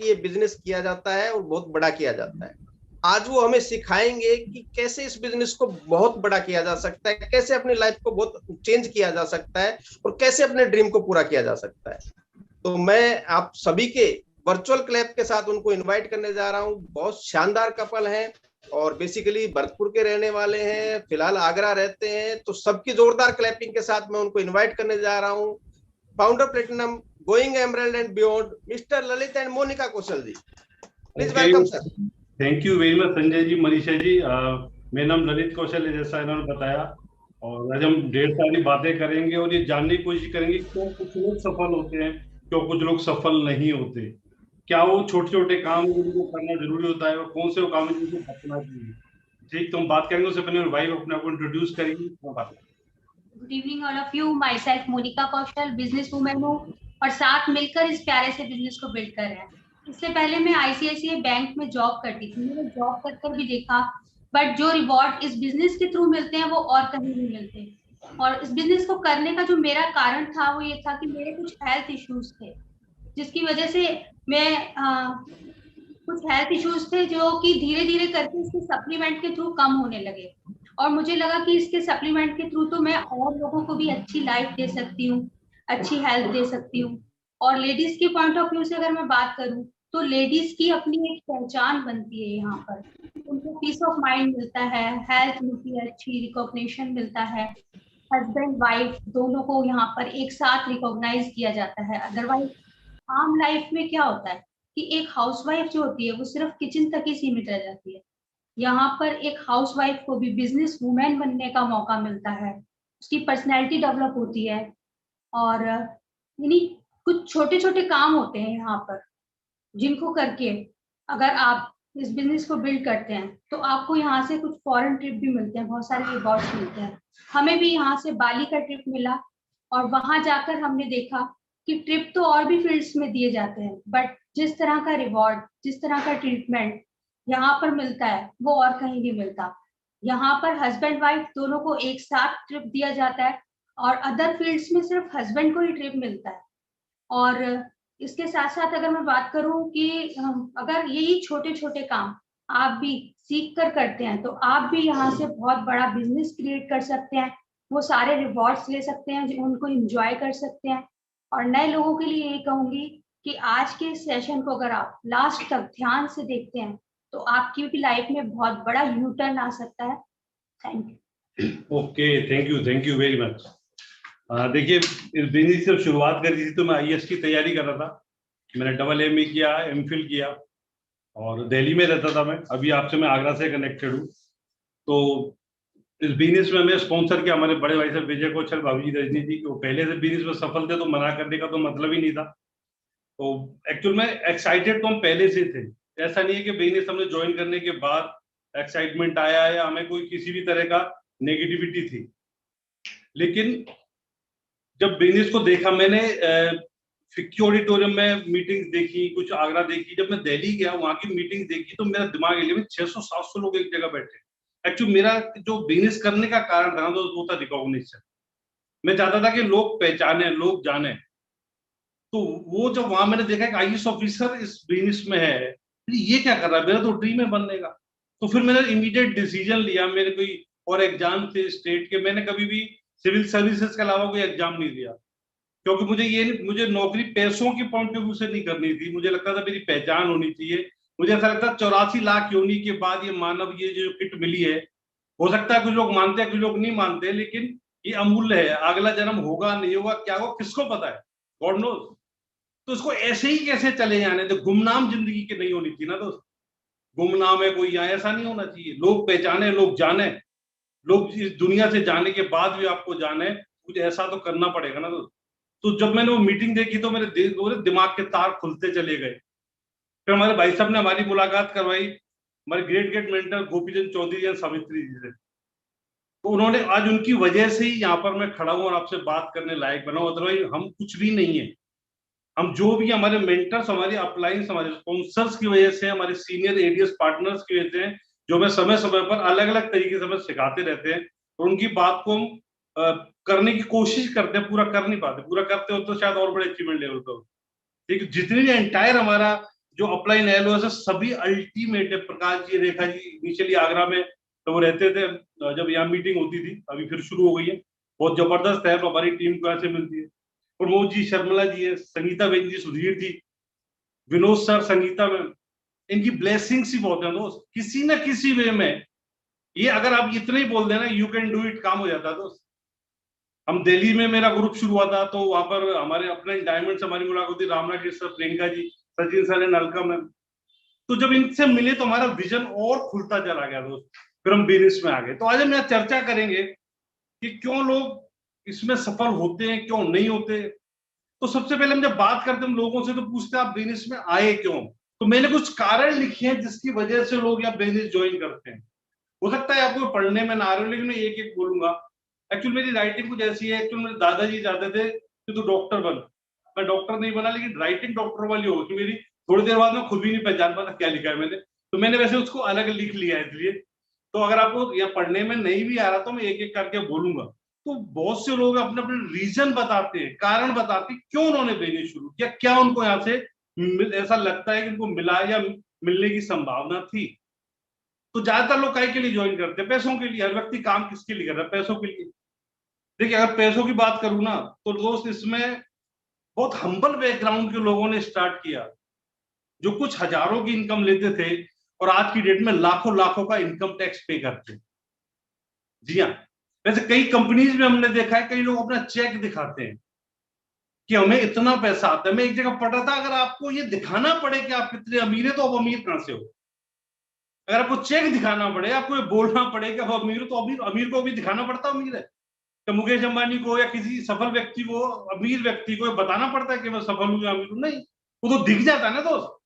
कि ये बिजनेस किया जाता है और बहुत बड़ा किया जाता है। आज वो हमें सिखाएंगे कि कैसे इस बिजनेस को बहुत बड़ा किया जा सकता है, कैसे अपनी लाइफ को बहुत चेंज किया जा सकता है और कैसे अपने ड्रीम को पूरा किया जा सकता है। तो मैं आप सभी के वर्चुअल क्लैप के साथ उनको इनवाइट करने जा रहा हूँ। बहुत शानदार कपल है और बेसिकली भरतपुर के रहने वाले हैं, फिलहाल आगरा रहते हैं। तो सबकी जोरदार क्लैपिंग के साथ मैं उनको इनवाइट करने जा रहा हूँ। Founder platinum, going emerald and beyond, mister Lalit and Monika Kaushal ji, please okay, welcome sir. Thank you very much Sanjay ji, Manisha ji. मेरा नाम ललित कौशल है, जैसा इन्होंने बताया। और आज हम ढेर सारी बातें करेंगे और ये जानने की कोशिश करेंगे क्यों कुछ लोग सफल होते हैं, क्यों कुछ लोग सफल नहीं होते, क्या वो छोटे छोटे काम हैं जिनको करना जरूरी होता है और कौन से वो काम है जिनको बचना चाहिए। ठीक, तो हम बात करेंगे। उससे पहले भाई अपने आप को इंट्रोड्यूस करेंगे, तो बात। Good evening all of you. Myself Monika Kaushal, business woman हूँ और साथ मिलकर इस प्यारे से बिजनेस को बिल्ड कर रहे हैं। इससे पहले मैं आईसीआईसीआई बैंक में जॉब करती थी। मैंने जॉब कर भी देखा, बट जो रिवॉर्ड इस बिजनेस के थ्रू मिलते हैं वो और कहीं नहीं मिलते। और इस बिजनेस को करने का जो मेरा कारण था वो ये था कि मेरे कुछ हेल्थ इश्यूज थे, जिसकी वजह से मैं कुछ हेल्थ इश्यूज थे जो कि धीरे धीरे करके इसके सप्लीमेंट के थ्रू कम होने लगे। और मुझे लगा कि इसके सप्लीमेंट के थ्रू तो मैं और लोगों को भी अच्छी लाइफ दे सकती हूँ, अच्छी हेल्थ दे सकती हूँ। और लेडीज के पॉइंट ऑफ व्यू से अगर मैं बात करूँ तो लेडीज की अपनी एक पहचान बनती है यहाँ पर। उनको पीस ऑफ माइंड मिलता है, हेल्थ मिलती है, अच्छी रिकॉग्निशन मिलता है। हस्बैंड वाइफ दोनों को यहाँ पर एक साथ रिकॉग्नाइज किया जाता है। अदरवाइज आम लाइफ में क्या होता है कि एक हाउसवाइफ जो होती है वो सिर्फ किचन तक ही सीमित रह जाती है। यहाँ पर एक हाउसवाइफ को भी बिजनेस वुमेन बनने का मौका मिलता है, उसकी पर्सनैलिटी डेवलप होती है। और यानी कुछ छोटे छोटे काम होते हैं यहाँ पर जिनको करके अगर आप इस बिजनेस को बिल्ड करते हैं तो आपको यहाँ से कुछ फॉरेन ट्रिप भी मिलते हैं, बहुत सारे रिवॉर्ड्स मिलते हैं। हमें भी यहाँ से बाली का ट्रिप मिला और वहां जाकर हमने देखा कि ट्रिप तो और भी फील्ड्स में दिए जाते हैं, बट जिस तरह का रिवॉर्ड, जिस तरह का ट्रीटमेंट यहाँ पर मिलता है वो और कहीं नहीं मिलता। यहाँ पर हस्बैंड वाइफ दोनों को एक साथ ट्रिप दिया जाता है और अदर फील्ड्स में सिर्फ हस्बैंड को ही ट्रिप मिलता है। और इसके साथ साथ अगर मैं बात करूं कि अगर यही छोटे छोटे काम आप भी सीख कर करते हैं तो आप भी यहाँ से बहुत बड़ा बिजनेस क्रिएट कर सकते हैं। वो सारे रिवॉर्ड्स ले सकते हैं, उनको एंजॉय कर सकते हैं। और नए लोगों के लिए ये कहूंगी कि आज के सेशन को अगर आप लास्ट तक ध्यान से देखते हैं तो आपकी भी लाइफ में बहुत बड़ा यू टर्न आ सकता है। Thank you. Okay, thank you very much. देखिए, इस बिजनेस से शुरुआत करी थी तो मैं आईएएस की तैयारी कर रहा था। मैंने डबल एमए किया, एमफिल किया और दिल्ली में रहता था मैं। अभी आपसे मैं आगरा से कनेक्टेड हूँ। तो इस बिजनेस में हमें स्पॉन्सर किया हमारे बड़े भाई साहब विजय कौशल, भाभी जी रजनी जी। वो पहले से बिजनेस में सफल थे तो मना करने का तो मतलब ही नहीं था। तो एक्चुअल में एक्साइटेड तो हम पहले से थे। ऐसा नहीं है कि बिजनेस हमने ज्वाइन करने के बाद एक्साइटमेंट आया या हमें कोई किसी भी तरह का नेगेटिविटी थी। लेकिन जब बिजनेस को देखा मैंने, फिक्की ऑडिटोरियम में मीटिंग देखी, कुछ आगरा देखी, जब मैं दिल्ली गया वहां की मीटिंग देखी तो मेरा दिमाग हिल गया। 600-700 लोग एक जगह बैठे। एक्चुअली मेरा जो बिजनेस करने का कारण था तो वो था रिकॉग्निशन। मैं चाहता था कि लोग पहचाने, लोग जाने। तो वो जब वहां मैंने देखा कि आईएएस ऑफिसर इस बिजनेस में है, ये क्या कर रहा है, मेरा तो ड्रीम है बनने का। तो फिर मैंने इमीडिएट डिसीजन लिया। मेरे कोई और एग्जाम थे स्टेट के, मैंने कभी भी सिविल सर्विसेज के अलावा कोई एग्जाम नहीं दिया, क्योंकि मुझे नौकरी पैसों के पॉइंट ऑफ व्यू से नहीं करनी थी। मुझे लगता था मेरी पहचान होनी चाहिए। मुझे ऐसा लगता 84 लाख योनि के बाद ये मानव, ये जो किट मिली है, हो सकता है कुछ लोग मानते हैं कुछ लोग नहीं मानते, लेकिन ये अमूल्य है। अगला जन्म होगा नहीं होगा क्या होगा किसको पता है, गॉड नोज। तो इसको ऐसे ही कैसे चले जाने, तो गुमनाम जिंदगी की नहीं होनी चाहिए ना दोस्त। गुमनाम है कोई यहाँ, ऐसा नहीं होना चाहिए। लोग पहचाने, लोग जाने। लोग इस दुनिया से जाने के बाद भी आपको जाने, कुछ ऐसा तो करना पड़ेगा ना दोस्त। तो जब मैंने वो मीटिंग देखी तो मेरे दिमाग के तार खुलते चले गए। फिर हमारे भाई साहब ने हमारी मुलाकात करवाई, हमारे great great mentor Gopichand Chaudhary और सावित्री जी से। तो उन्होंने, आज उनकी वजह से ही यहाँ पर मैं खड़ा हूँ और आपसे बात करने लायक बना हूँ। अदरवाइज हम कुछ भी नहीं है। हम जो भी हमारे मेंटर्स, हमारे अपलाइंस, हमारे स्पॉन्सर्स की वजह से, हमारे सीनियर एडीएस पार्टनर्स की वजह से, जो हमें समय समय पर अलग अलग तरीके से हमें सिखाते रहते हैं और उनकी बात को हम करने की कोशिश करते हैं, पूरा कर नहीं पाते। पूरा करते हो तो शायद और बड़े अचीवमेंट लेवल पर। ठीक, जितनी भी एंटायर हमारा जो अपलाइन एलओएस है सभी अल्टीमेट है। प्रकाश जी, रेखा जी इनिशियली आगरा में तो वो रहते थे, जब यहाँ मीटिंग होती थी, अभी फिर शुरू हो गई है, बहुत जबरदस्त है। तो हमारी टीम को ऐसे मिलती है। प्रमोद जी, शर्मिला जी है, संगीता बेन जी, सुधीर जी, विनोद सर, संगीता मैम, इनकी ब्लेसिंग्स ही बहुत है दोस्त। किसी ना किसी वे में ये अगर आप इतना ही बोल देना यू कैन डू इट, काम हो जाता है दोस्त। हम दिल्ली में मेरा ग्रुप शुरू हुआ था, तो वहां पर हमारे अपने डायमंड से हमारी मुलाकात हुई, Ramnath ji sir, Priyanka ji, Sachin sir and Alka ma'am. तो जब इनसे मिले तो हमारा विजन और खुलता चला गया दोस्त, फिर हम बिजनेस में आ गए। तो आज हम यहाँ चर्चा करेंगे कि क्यों लोग इसमें सफल होते हैं, क्यों नहीं होते। तो सबसे पहले हम जब बात करते हैं लोगों से, तो पूछते हैं आप बिजनेस में आए क्यों। तो मैंने कुछ कारण लिखे हैं जिसकी वजह से लोग यहाँ बिजनेस ज्वाइन करते हैं। हो सकता है आपको पढ़ने में ना आ रहे हो, लेकिन मैं एक एक बोलूंगा। एक्चुअली मेरी राइटिंग कुछ ऐसी है, एक्चुअली मेरे दादाजी चाहते थे कि तू डॉक्टर बन। मैं डॉक्टर नहीं बना, लेकिन राइटिंग डॉक्टर वाली हो कि मेरी थोड़ी देर बाद मैं खुद भी नहीं पहचान पाता क्या लिखा है मैंने। तो मैंने वैसे उसको अलग लिख लिया है इसलिए। तो अगर आपको यह पढ़ने में नहीं भी आ रहा तो मैं एक एक करके बोलूंगा। तो बहुत से लोग अपने अपने रीजन बताते हैं, कारण बताते हैं क्यों उन्होंने बिजनेस शुरू किया, क्या उनको यहाँ से ऐसा लगता है कि उनको मिला या मिलने की संभावना थी। तो ज्यादातर लोग काय के लिए ज्वाइन करते हैं? पैसों के लिए। हर व्यक्ति काम किसके लिए कर रहा है? पैसों के लिए। देखिए, अगर पैसों की बात करूं ना, तो दोस्त इसमें बहुत हम्बल बैकग्राउंड के लोगों ने स्टार्ट किया, जो कुछ हजारों की इनकम लेते थे और आज की डेट में लाखों लाखों का इनकम टैक्स पे करते हैं। जी हाँ, वैसे कई कंपनीज में हमने देखा है, कई लोग अपना चेक दिखाते हैं कि हमें इतना पैसा आता है। मैं एक जगह पढ़ रहा था, अगर आपको ये दिखाना पड़े कि आप कितने अमीर है, तो आप अमीर कहां से हो? अगर आपको चेक दिखाना पड़े, आपको ये बोलना पड़े कि आप अमीर हो, तो अमीर अमीर को भी दिखाना पड़ता अमीर है। तो मुकेश अंबानी को या किसी सफल व्यक्ति को, अमीर व्यक्ति को बताना पड़ता है कि मैं सफल हूं या अमीर हूं? नहीं, वो तो दिख जाता है ना दोस्त।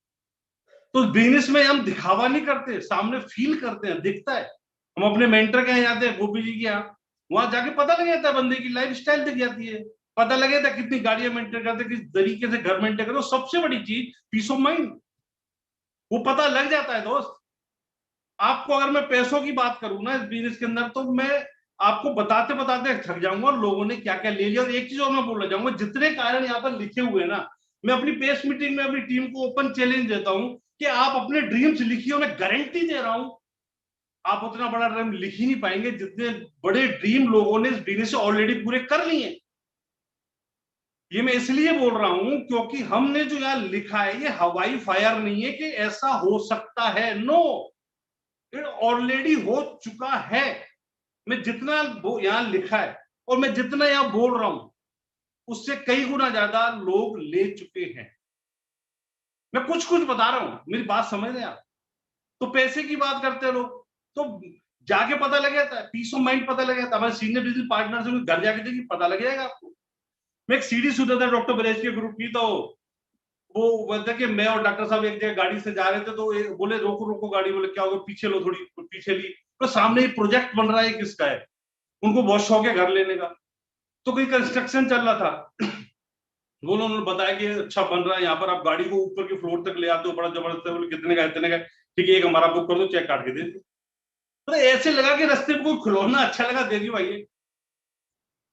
तो बिजनेस में हम दिखावा नहीं करते, सामने फील करते हैं, दिखता है। हम अपने मेंटर के यहाँ जाते हैं, गोपी जी के यहाँ, वहां जाके पता लग जाता है, बंदे की लाइफ स्टाइल दिख जाती है, पता लग जाता है कितनी गाड़ियां मेंटेन करते, किस तरीके से घर मेंटेन करते। सबसे बड़ी चीज पीस ऑफ माइंड, वो पता लग जाता है दोस्त। आपको अगर मैं पैसों की बात करूं ना इस बिजनेस के अंदर, तो मैं आपको बताते बताते थक जाऊंगा लोगों ने क्या क्या ले लिया। और एक चीज और मैं बोलना चाहूंगा, जितने कारण यहाँ पर लिखे हुए हैं ना, मैं अपनी पेस मीटिंग में अपनी टीम को ओपन चैलेंज देता हूं कि आप अपने ड्रीम्स लिखिए। मैं गारंटी दे रहा हूं आप उतना बड़ा ड्रीम लिख ही नहीं पाएंगे जितने बड़े ड्रीम लोगों ने इस बिजनेस से ऑलरेडी पूरे कर लिए। ये मैं इसलिए बोल रहा हूं क्योंकि हमने जो यहाँ लिखा है ये हवाई फायर नहीं है कि ऐसा हो सकता है। नो, ऑलरेडी हो चुका है। मैं जितना यहां लिखा है और मैं जितना यहां बोल रहा हूं, उससे कई गुना ज्यादा लोग ले चुके हैं। मैं कुछ कुछ बता रहा हूं, मेरी बात समझ रहे हैं आप? तो पैसे की बात करते हैं लोग, तो जाके पता लग जाता है, पीस ऑफ माइंड पता लग जाता है। हमारे सीनियर बिजनेस पार्टनर से घर जाके देखिए, पता लग जाएगा आपको। मैं एक सीडी सुना था डॉक्टर बरेज के ग्रुप की, तो वो बोलता कि मैं और डॉक्टर साहब एक जगह गाड़ी से जा रहे थे, तो बोले रोको रोको गाड़ी। बोले क्या होगा? पीछे लो, थोड़ी पीछे ली। तो सामने ही प्रोजेक्ट बन रहा है, किसका है? उनको बहुत शौक है घर लेने का। तो कोई कंस्ट्रक्शन चल रहा था, वो उन्होंने बताया कि अच्छा बन रहा है, यहाँ पर आप गाड़ी को ऊपर के फ्लोर तक ले आते हो, बड़ा जबरदस्त है। बोले कितने का? इतने का। ठीक है, एक हमारा बुक कर दो, चेक काट के दे दो। तो ऐसे लगा कि रास्ते में कोई खिलौना अच्छा लगा, दे दी भाई।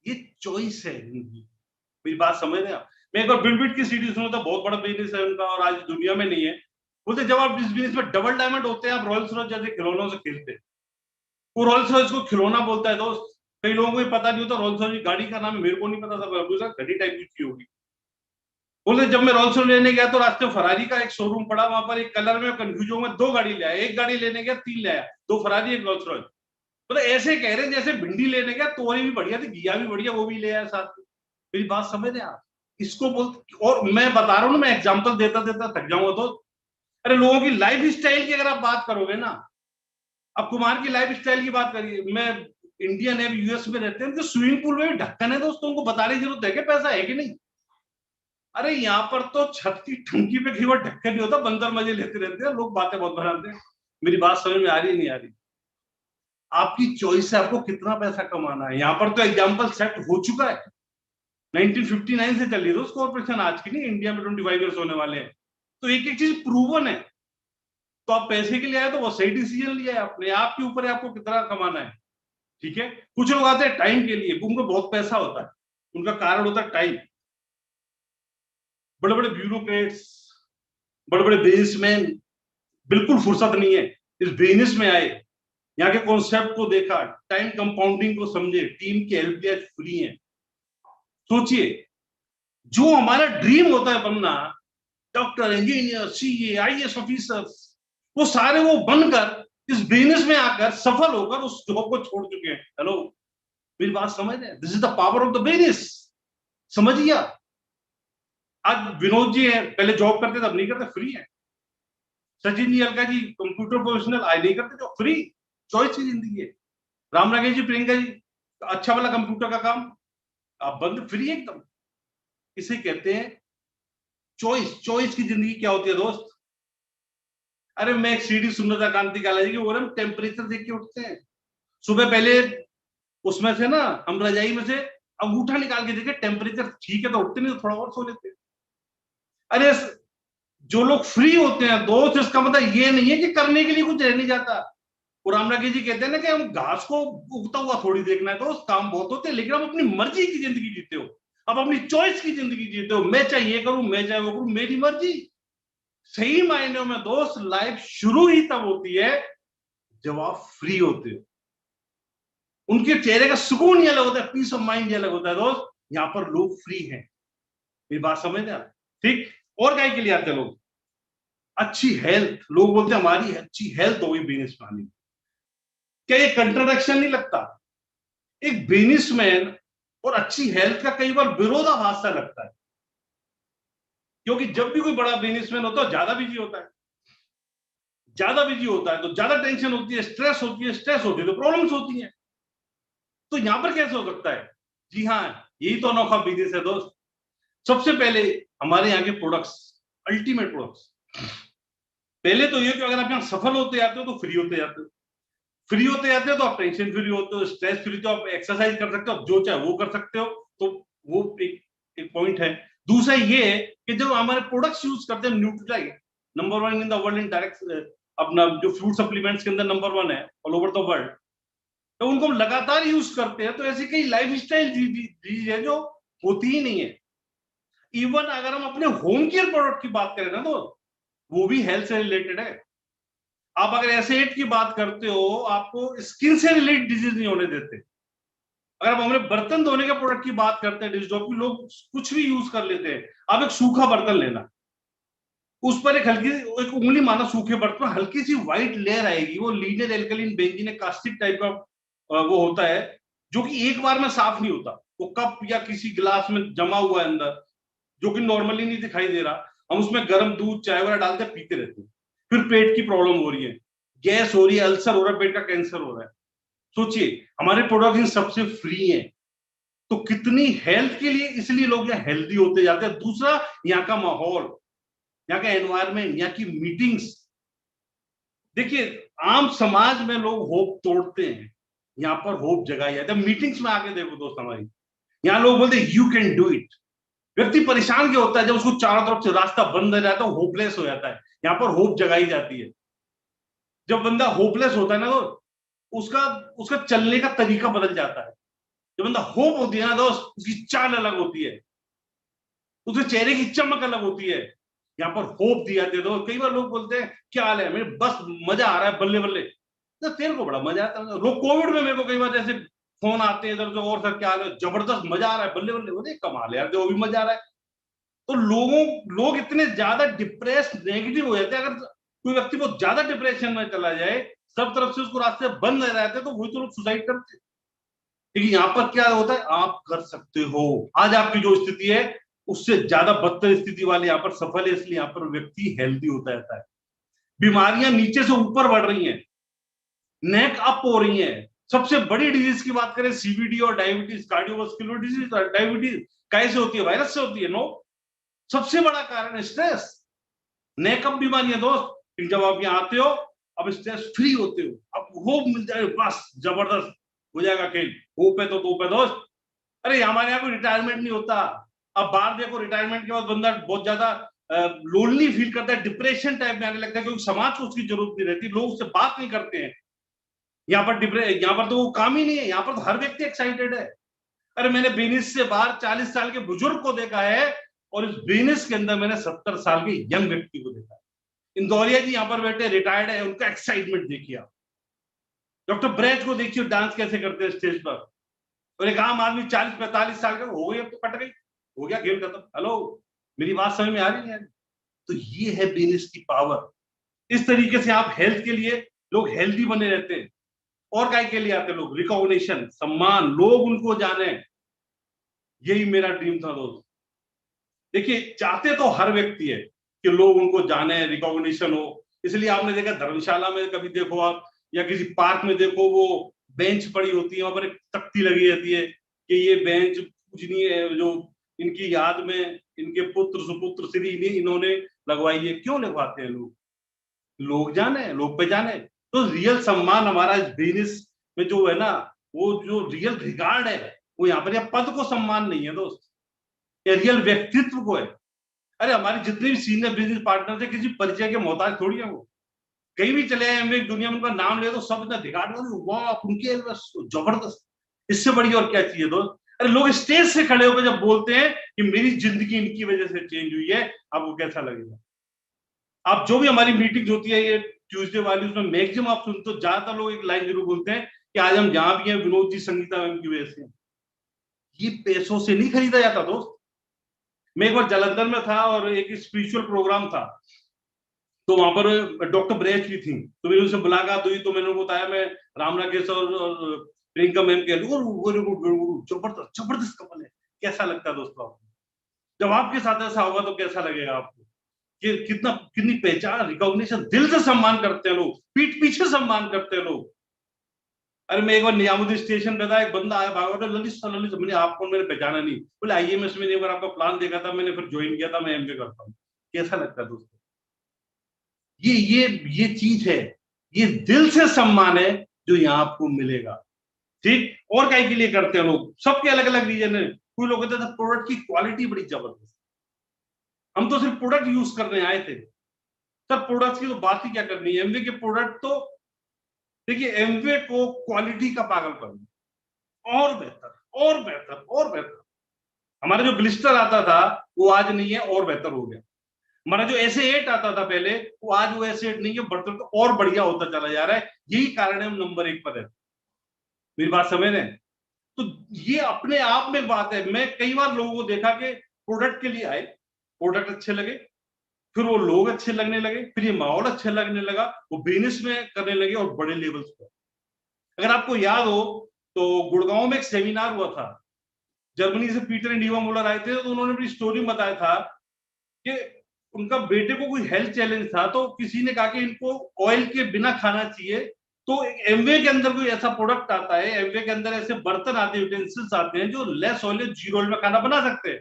ये चॉइस है इनकी। मेरी बात समझ रहे हैं आप? मैं एक बार बिल्डबिट की सीडी सुना था, बहुत बड़ा बिजनेस है उनका और आज दुनिया में नहीं है। बोलते जब आप इस बिजनेस में डबल डायमंड होते हैं, आप रॉयल्स रॉयस जैसे खिलौनों से खेलते हैं। वो रॉयल्स रॉयस को खिलौना बोलता है दोस्त। कई लोगों को ये पता नहीं होता रॉयल्स रॉयस गाड़ी का नाम है, मेरे को नहीं पता था, घड़ी टाइप की होगी। बोलते जब मैं रॉयल्स रॉयस लेने गया तो रास्ते में फरारी का एक शोरूम पड़ा, वहां पर एक कलर में कंफ्यूज हो मैं 2 गाड़ी ले आया। एक गाड़ी लेने गया 3 ले आया, 2 फरारी, एक रॉयल्स रॉयस। तो ऐसे कह रहे जैसे भिंडी लेने गया, तोरी भी बढ़िया थी, घिया भी बढ़िया, वो भी ले आया साथ में। मेरी बात समझ रहे आप? इसको बोल। और मैं बता रहा हूँ ना, मैं एग्जांपल देता देता थक जाऊंगा। तो अरे लोगों की लाइफ स्टाइल की अगर आप बात करोगे ना, अब कुमार की लाइफ स्टाइल की बात करिए। मैं इंडियन है, यूएस में रहते हैं, तो स्विमिंग पूल में भी ढक्कन है दोस्तों, उनको बताने की जरूरत है कि पैसा है कि नहीं? अरे यहाँ पर तो छत की टंकी पे कई बार ढक्कन नहीं होता, बंदर मजे लेते रहते हैं, लोग बातें बहुत बनाते हैं। मेरी बात समझ में आ रही नहीं आ रही? आपकी चॉइस है, आपको कितना पैसा कमाना है। यहाँ पर तो एग्जाम्पल सेट हो चुका है, 1959 से चल रही है कॉर्पोरेशन, आज की नहीं। इंडिया में 25 ईयर्स होने वाले हैं, तो एक एक चीज प्रूवन है। तो आप पैसे के लिए आए तो वो सही डिसीजन लिया है आपने, आपके ऊपर है आपको कितना कमाना है। ठीक है, कुछ लोग आते हैं टाइम के लिए, उनको बहुत पैसा होता है, उनका कारण होता है टाइम। बड़े बड़े ब्यूरोक्रेट्स बड़े बड़े बिजनेसमैन बिल्कुल फुर्सत नहीं है, इस बिजनेस में आए, यहाँ के कॉन्सेप्ट को देखा, टाइम कंपाउंडिंग को समझे, टीम की हेल्प लिया, फ्री है। सोचिए, जो हमारा ड्रीम होता है बनना, doctor, engineer, CA, IAS officer, वो सारे वो बनकर इस बिजनेस में आकर सफल होकर उस जॉब को छोड़ चुके हैं। हेलो, मेरी बात समझ रहे हैं? This is the power of the business. समझिए, आज विनोद जी है, पहले जॉब करते थे, अब नहीं करते, फ्री है। सचिन जी, अलका जी, कंप्यूटर प्रोफेशनल, आज नहीं करते, जो फ्री, चॉइस की जिंदगी है। राम राकेश जी, प्रियंका जी, अच्छा वाला कंप्यूटर का काम, आप बंद, फ्री एकदम। इसे कहते हैं चॉइस। चॉइस की जिंदगी क्या होती है दोस्त? अरे मैं एक सीडी सुन रहा था कांति काला जी की, वो टेम्परेचर देख के उठते हैं सुबह, पहले उसमें से ना, हम रजाई में से अंगूठा निकाल के देखे, टेम्परेचर ठीक है तो उठते, नहीं तो थोड़ा और सो लेते। अरे जो लोग फ्री होते हैं दोस्त, इसका मतलब ये नहीं है कि करने के लिए कुछ रह नहीं जाता। और राम राकेश जी कहते हैं ना कि हम घास को उगता हुआ थोड़ी देखना है, तो काम बहुत होते हैं, लेकिन हम अपनी मर्जी की जिंदगी जीते हो, अब अपनी चॉइस की जिंदगी जीते हो। मैं चाहे ये करूं, मैं चाहे वो करूं, मेरी मर्जी। सही मायने में दोस्त, लाइफ शुरू ही तब होती है जब आप फ्री होते हो। उनके चेहरे का सुकून ही अलग होता है, पीस ऑफ माइंड ही अलग होता है दोस्त। यहां पर लोग फ्री हैं, मेरी बात समझ रहे आप? ठीक। और क्या के लिए आते हैं लोग? अच्छी हेल्थ। लोग बोलते हैं हमारी अच्छी हेल्थ हो गई बिजनेस में आने। क्या ये कंट्राडिक्शन नहीं लगता? एक बिजनेसमैन और अच्छी हेल्थ का कई बार विरोधाभास सा लगता है, क्योंकि जब भी कोई बड़ा बिजनेसमैन होता है ज्यादा बिजी होता है, ज्यादा बिजी होता है तो ज्यादा टेंशन होती है, स्ट्रेस होती है, स्ट्रेस होती है तो प्रॉब्लम्स होती हैं। तो यहां पर कैसे हो सकता है? जी हाँ, यही तो अनोखा बिजनेस है दोस्त। सबसे पहले हमारे यहाँ के प्रोडक्ट्स, अल्टीमेट प्रोडक्ट्स। पहले तो ये कि अगर आप यहाँ सफल होते जाते हो तो फ्री होते जाते हो, फ्री होते जाते हो तो आप टेंशन फ्री होते हो, स्ट्रेस फ्री, तो आप एक्सरसाइज कर सकते हो, आप जो चाहे वो कर सकते हो। तो वो एक पॉइंट है। दूसरा ये है कि जब हमारे प्रोडक्ट्स यूज करते हैं, Nutrilite number 1 in the world in direct, अपना जो फ्रूट सप्लीमेंट्स के अंदर नंबर 1 है ऑल ओवर द वर्ल्ड, तो उनको हम लगातार यूज करते हैं, तो ऐसी कई लाइफ स्टाइल चीज है जो होती ही नहीं है। इवन अगर हम अपने होम केयर प्रोडक्ट की बात करें ना, तो वो भी हेल्थ से रिलेटेड है। आप अगर एसिड की बात करते हो, आपको स्किन से रिलेटेड डिजीज नहीं होने देते। अगर हम हमारे बर्तन धोने के प्रोडक्ट की बात करते हैं, डिशवॉश, लोग कुछ भी यूज कर लेते हैं। आप एक सूखा बर्तन लेना, उस पर एक हल्की, एक उंगली माना सूखे बर्तन में हल्की सी व्हाइट लेयर आएगी, वो linear alkaline benzene caustic type का वो होता है, जो कि एक बार में साफ नहीं होता। वो कप या किसी गिलास में जमा हुआ है अंदर, जो कि नॉर्मली नहीं दिखाई दे रहा, हम उसमें गर्म दूध, चाय वगैरह डालते पीते रहते हैं, फिर पेट की प्रॉब्लम हो रही है, गैस हो रही है, अल्सर हो रहा है, पेट का कैंसर हो रहा है। सोचिए, हमारे प्रोडक्ट इन सबसे फ्री है, तो कितनी हेल्थ के लिए, इसलिए लोग यहाँ हेल्दी होते जाते हैं। दूसरा, यहाँ का माहौल, यहाँ का एनवायरमेंट, यहाँ की मीटिंग्स। देखिए, आम समाज में लोग होप तोड़ते हैं, यहाँ पर होप जगाई जाती है। मीटिंग्स में आके देखो दोस्त, हमारी यहाँ लोग बोलते हैं यू कैन डू इट। व्यक्ति परेशान क्या होता है? जब उसको चारों तरफ से रास्ता बंद हो जाता है, होपलेस हो जाता है, यहाँ पर होप जगाई जाती है। जब बंदा होपलेस होता है ना, तो उसका उसका चलने का तरीका बदल जाता है। जब बंदा होप होती है ना दोस्त, उसकी चाल अलग होती है, उसके चेहरे की चमक अलग होती है। यहाँ पर होप दी जाती है। तो कई बार लोग बोलते हैं क्या हाल है, मेरे बस मजा आ रहा है, बल्ले बल्ले। तो तेरे को बड़ा मजा आता है। लोग कोविड में मेरे को कई बार जैसे फोन आते हैं इधर से, और सर क्या हाल है, जबरदस्त मजा आ रहा है, बल्ले बल्ले। बोले कमाल यार, वो भी मजा आ रहा है। तो लोग इतने ज्यादा डिप्रेस, नेगेटिव हो जाते हैं। अगर कोई व्यक्ति बहुत ज्यादा डिप्रेशन में चला जाए, सब तरफ से उसको रास्ते बंद रह जाते हैं, तो वही तो लोग सुसाइड करते हैं। लेकिन यहाँ पर क्या होता है, आप कर सकते हो। आज आपकी जो स्थिति है, उससे ज्यादा बदतर स्थिति वाले यहाँ पर सफल है, इसलिए यहाँ पर व्यक्ति हेल्दी होता रहता है। बीमारियां नीचे से ऊपर बढ़ रही हैं, नेक अप हो रही हैं। सबसे बड़ी डिजीज की बात करें, सीबीडी और डायबिटीज, कार्डियोवास्कुलर डिजीज, डायबिटीज कैसे होती है? वायरस से होती है। नो, सबसे बड़ा कारण है स्ट्रेस, नेकअप बीमारियां दोस्त। जब आप यहाँ आते हो, अब स्ट्रेस फ्री होते हो, अब होप मिल जाए, बस जबरदस्त हो जाएगा खेल। होप है तो दोस्त। अरे हमारे यहाँ कोई रिटायरमेंट नहीं होता। अब बाहर देखो, रिटायरमेंट के बाद बंदा बहुत ज्यादा लोनली फील करता है, डिप्रेशन टाइप में आने लगता है, क्योंकि समाज को उसकी जरूरत नहीं रहती, लोग उससे बात नहीं करते हैं। यहाँ पर तो वो काम ही नहीं है, यहाँ पर तो हर व्यक्ति एक्साइटेड है। अरे मैंने बिजनेस से बाहर 40 साल के बुजुर्ग को देखा है, और इस बिजनेस के अंदर मैंने 70 साल के यंग व्यक्ति को देखा है। इंदौरिया जी यहाँ पर बैठे रिटायर्ड है, उनका एक्साइटमेंट देखिए आप। डॉक्टर ब्रैज को देखिए डांस कैसे करते हैं स्टेज पर, और एक आम आदमी 40-45 साल का हो गया तो कट गई, हो गया खेल खत्म। हेलो, मेरी बात समझ में आ रही है? तो ये है बिजनेस की पावर। इस तरीके से आप हेल्थ के लिए, लोग हेल्दी बने रहते हैं। और काय के लिए आते लोग, रिकॉग्निशन, सम्मान, लोग उनको जाने। यही मेरा ड्रीम था दोस्त। देखिए, चाहते तो हर व्यक्ति है कि लोग उनको जाने, रिकॉग्निशन हो। इसलिए आपने देखा धर्मशाला में कभी देखो आप, या किसी पार्क में देखो, वो बेंच पड़ी होती है, वहां पर एक तख्ती लगी रहती है कि ये बेंच पूजनीय है, जो इनकी याद में इनके पुत्र सुपुत्र श्री इन्होंने लगवाई है। क्यों लगवाते हैं लोग? लोग जाने, लोग पहचाने। तो रियल सम्मान हमारा इस बिजनेस में जो है ना, वो जो रियल रिगार्ड है, वो यहाँ पर या पद को सम्मान नहीं है दोस्त, या रियल व्यक्तित्व को है। अरे हमारे जितने भी सीनियर बिजनेस पार्टनर थे, किसी परिचय के मोहताज थोड़ी है वो। कहीं भी चले आए एक दुनिया में, उनका नाम ले तो सब इतना दिखाट, वाह उनके जबरदस्त। इससे बड़ी और क्या चाहिए दोस्त? अरे लोग स्टेज से खड़े होकर जब बोलते हैं कि मेरी जिंदगी इनकी वजह से चेंज हुई है, आपको कैसा लगेगा? आप जो भी हमारी मीटिंग होती है ये ट्यूसडे वाली, उसमें मैक्सिमम आप सुनते हो, ज्यादातर लोग एक लाइन जरूर बोलते हैं कि आज हम जहां भी हैं विनोद जी, संगीता मैम की वजह से। ये पैसों से नहीं खरीदा जाता दोस्त। मैं एक बार जालंधर में था और एक स्पिरिचुअल प्रोग्राम था, तो वहां पर डॉक्टर ब्रेच भी थी, तो मैंने उनसे मुलाकात हुई। तो मैंने उनको बताया मैं राम राकेश और प्रियंका मैम के, जबरदस्त जबरदस्त कपल है। कैसा लगता है दोस्तों आपको? जब आपके साथ ऐसा होगा तो कैसा लगेगा आपको? कि कितनी पहचान, रिकॉग्निशन, दिल से सम्मान करते हैं लोग, पीठ पीछे सम्मान करते हैं लोग। अरे मैं एक बार निजामुद्दीन स्टेशन पे था, एक बंदा आया भागा, ललित मैंने आपको, मैंने पहचाना नहीं। बोले IMS में एक बार आपका प्लान देखा था मैंने, फिर ज्वाइन किया था, मैं MBA करता हूँ। कैसा लगता है दोस्तों? ये चीज है, ये दिल से सम्मान है जो यहाँ आपको मिलेगा। ठीक, और क्या के लिए करते हैं लोग? सबके अलग अलग रीजन है। कोई लोग कहते थे प्रोडक्ट की क्वालिटी बड़ी जबरदस्त, हम तो सिर्फ प्रोडक्ट यूज करने आए थे सर, प्रोडक्ट की तो बात ही क्या करनी है। MBA के प्रोडक्ट तो देखिए, MBA को क्वालिटी का पागल करना, और बेहतर और बेहतर और बेहतर। हमारा जो ग्लिस्टर आता था वो आज नहीं है, और बेहतर हो गया। हमारा जो SA8 आता था पहले, वो आज वो SA8 नहीं है, बढ़कर तो और बढ़िया होता चला जा रहा है। यही कारण है हम नंबर 1 पर है। मेरी बात समझ रहे हैं? तो ये अपने आप में बात है। मैं कई बार लोगों को देखा कि प्रोडक्ट के लिए आए, प्रोडक्ट अच्छे लगे, फिर वो लोग अच्छे लगने लगे, फिर ये माहौल अच्छा लगने लगा, वो बिजनेस में करने लगे और बड़े लेवल्स पर। अगर आपको याद हो तो गुड़गांव में एक सेमिनार हुआ था, जर्मनी से पीटर एंड ईवा मुलर आए थे, तो उन्होंने अपनी स्टोरी बताया था कि उनका बेटे को कोई हेल्थ चैलेंज था, तो किसी ने कहा कि इनको ऑयल के बिना खाना चाहिए। तो MBA के अंदर कोई ऐसा प्रोडक्ट आता है, MBA के अंदर ऐसे बर्तन आते हैं, यूटेंसिल्स आते हैं जो लेस ऑयल, 0 ऑयल में खाना बना सकते हैं।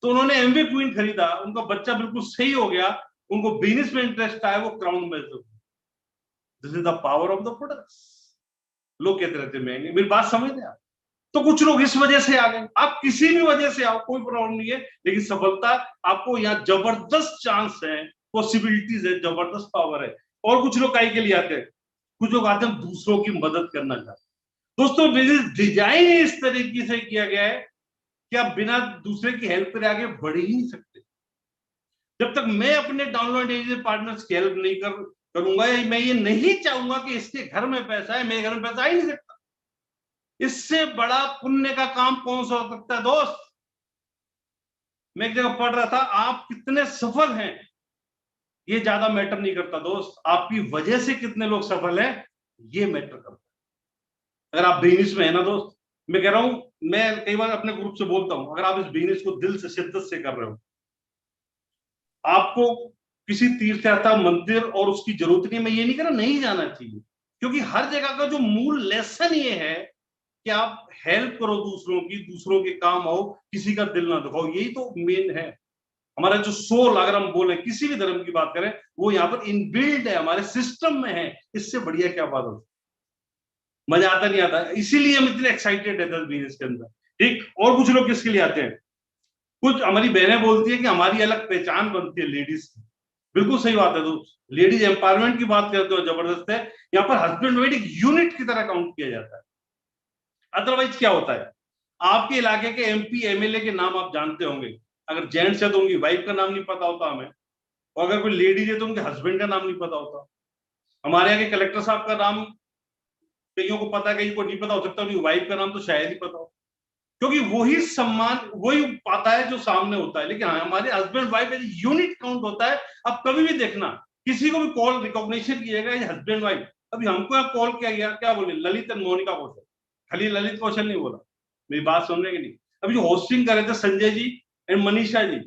तो उन्होंने MBA क्वीन खरीदा, उनका बच्चा बिल्कुल सही हो गया, उनको बिजनेस में इंटरेस्ट आया, वो क्राउन में। This is the power of the products. लोग कहते रहते महंगे, मेरी बात समझ रहे आप? तो कुछ लोग इस वजह से आ गए, आप किसी भी वजह से आओ, कोई प्रॉब्लम नहीं है, लेकिन सफलता आपको यहाँ जबरदस्त चांस है, पॉसिबिलिटीज है, जबरदस्त पावर है। और कुछ लोग काहे के लिए आते हैं? कुछ लोग आते हैं दूसरों की मदद करना चाहते हैं। दोस्तों बिजनेस डिजाइन इस तरीके से किया गया है कि आप बिना दूसरे की हेल्प करे आगे बढ़ ही नहीं सकते। जब तक मैं अपने डाउनलोड एजेंट पार्टनर्स की हेल्प नहीं करूंगा, या मैं ये नहीं चाहूंगा कि इसके घर में पैसा है, मेरे घर में पैसा आ ही नहीं सकता। इससे बड़ा पुण्य का काम कौन सा हो सकता है दोस्त? मैं एक जगह पढ़ रहा था, आप कितने सफल हैं ये ज्यादा मैटर नहीं करता दोस्त, आपकी वजह से कितने लोग सफल हैं ये मैटर करता है। अगर आप बिजनेस में है ना दोस्त, मैं कह रहा हूं, मैं कई बार अपने ग्रुप से बोलता हूं, अगर आप इस बिजनेस को दिल से, शिद्दत से कर रहे हो, आपको किसी तीर्थ यात्रा, मंदिर और उसकी जरूरत नहीं। मैं ये नहीं कह रहा नहीं जाना चाहिए, क्योंकि हर जगह का जो मूल लेसन ये है कि आप हेल्प करो दूसरों की, दूसरों के काम आओ, किसी का दिल ना दुखाओ। यही तो मेन है हमारा जो सोल। अगर हम बोले किसी भी धर्म की बात करें, वो यहाँ पर इनबिल्ड है, हमारे सिस्टम में है। इससे बढ़िया क्या बात हो? मजा आता नहीं आता? इसीलिए हम इतने एक्साइटेड है 10 बिजनेस के अंदर। ठीक, और कुछ लोग किसके लिए आते हैं? कुछ हमारी बहनें बोलती है कि हमारी अलग पहचान बनती है लेडीज की। बिल्कुल सही बात है दोस्त, लेडीज एम्पावरमेंट की बात करते हो, जबरदस्त है। यहाँ पर हस्बैंड वाइफ एक यूनिट की तरह काउंट किया जाता है। अदरवाइज क्या होता है? आपके इलाके के MP MLA के नाम आप जानते होंगे, अगर जेंट्स है तो उनकी वाइफ का नाम नहीं पता होता हमें, और अगर कोई लेडीज है तो उनके हस्बैंड का नाम नहीं पता होता। हमारे यहाँ के कलेक्टर साहब का नाम कईयों को पता है, कईयों को नहीं पता हो सकता, उनकी वाइफ का नाम तो शायद ही पता हो, क्योंकि वही सम्मान वही पाता है जो सामने होता है। लेकिन हमारे husband wife as unit count होता है। अब कभी भी देखना किसी को भी कॉल रिकॉग्निशन किएगा हस्बैंड वाइफ। अभी हमको यहाँ कॉल किया गया, क्या बोले, ललित एंड मोनिका कौशल, खाली ललित कौशल नहीं बोला, मेरी बात सुनने की नहीं। अभी जो होस्टिंग कर रहे थे संजय जी एंड मनीषा जी,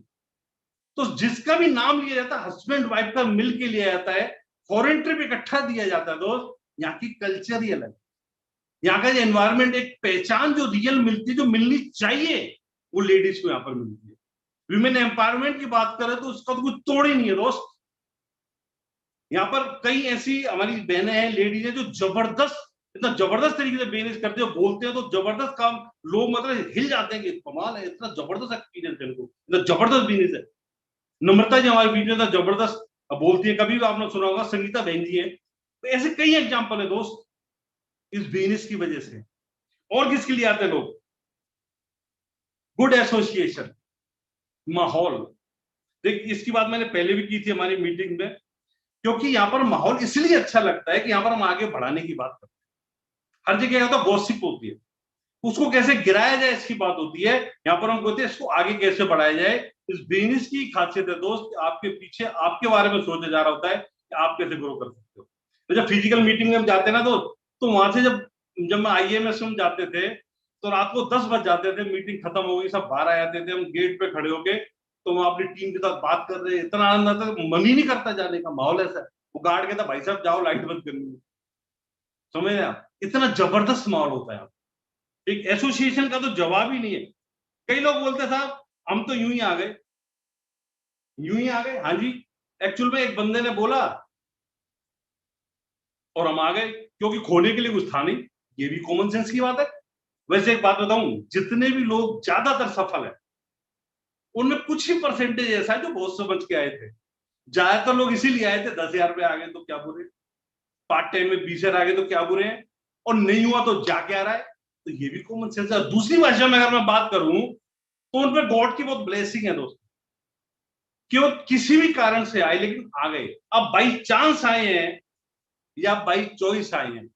तो जिसका भी नाम लिया जाता है हस्बैंड वाइफ का मिल के लिया जाता है। फॉरेन ट्रिप इकट्ठा दिया जाता है दोस्त। यहाँ की कल्चर ही अलग, यहाँ का जो एनवायरमेंट, एक पहचान जो रियल मिलती है, जो मिलनी चाहिए, वो लेडीज को यहाँ पर मिलती है। विमेन एम्पावरमेंट की बात करें तो उसका तो कुछ तोड़ ही नहीं है दोस्त। यहाँ पर कई ऐसी हमारी बहनें हैं, लेडीज हैं, जो जबरदस्त, इतना जबरदस्त तरीके से बिजनेस करते हैं, बोलते हैं तो जबरदस्त काम, लोग मतलब हिल जाते हैं कि कमाल है, इतना जबरदस्त एक्सपीरियंस है इनको, इतना जबरदस्त बिजनेस है। नम्रता जी हमारे बीच में जबरदस्त बोलती है, कभी भी आपने सुना होगा, संगीता बहन जी है। तो ऐसे कई एग्जाम्पल है दोस्त इस बिजनेस की वजह से। और किसके लिए आते हैं लोग? गुड एसोसिएशन, माहौल। देख, इसकी बात मैंने पहले भी की थी हमारी मीटिंग में, क्योंकि यहाँ पर माहौल इसलिए अच्छा लगता है कि यहाँ पर हम आगे बढ़ाने की बात करते हैं। हर जगह तो गॉसिप होती है, उसको कैसे गिराया जाए इसकी बात होती है। यहाँ पर हम कहते हैं इसको आगे कैसे बढ़ाया जाए। इस बिजनेस की खासियत है दोस्त, आपके पीछे आपके बारे में सोचा जा रहा होता है कि आप कैसे ग्रो कर सकते हो। तो जब फिजिकल मीटिंग में हम जाते हैं ना दोस्त, तो वहां से जब मैं IMS में जाते थे तो रात को 10 बज जाते थे, मीटिंग खत्म हो गई, सब बाहर आ जाते थे, हम गेट पे खड़े होके तो वहां अपनी टीम के साथ बात कर रहे हैं। इतना आनंद आता है, मन ही नहीं करता जाने का, माहौल ऐसा है। वो गार्ड कहता भाई साहब जाओ, लाइट बंद करनी है। समझ आप, इतना जबरदस्त माहौल होता है। एक एसोसिएशन का तो जवाब ही नहीं है। कई लोग बोलते साहब हम तो यूं ही आ गए, यूं ही आ गए। हाँ जी, एक्चुअल में एक बंदे ने बोला और हम आ गए, क्योंकि खोने के लिए कुछ था नहीं। ये भी कॉमन सेंस की बात है। वैसे एक बात बताऊं, जितने भी लोग ज्यादातर सफल है, उनमें कुछ ही परसेंटेज ऐसा है जो बहुत समझ के आए थे। ज्यादातर लोग इसीलिए आए थे, 10,000 रुपए आ गए तो क्या बुरे, पार्ट टाइम में 20,000 आ गए तो क्या बुरे हैं, और नहीं हुआ तो जाके आ रहा है, तो ये भी कॉमन सेंस है। दूसरी भाषा में अगर मैं बात करूं तो उन पर गॉड की बहुत ब्लेसिंग है दोस्तों, क्यों किसी भी कारण से आए लेकिन आ गए। अब बाई चांस आए हैं या बाई चॉइस आए हैं,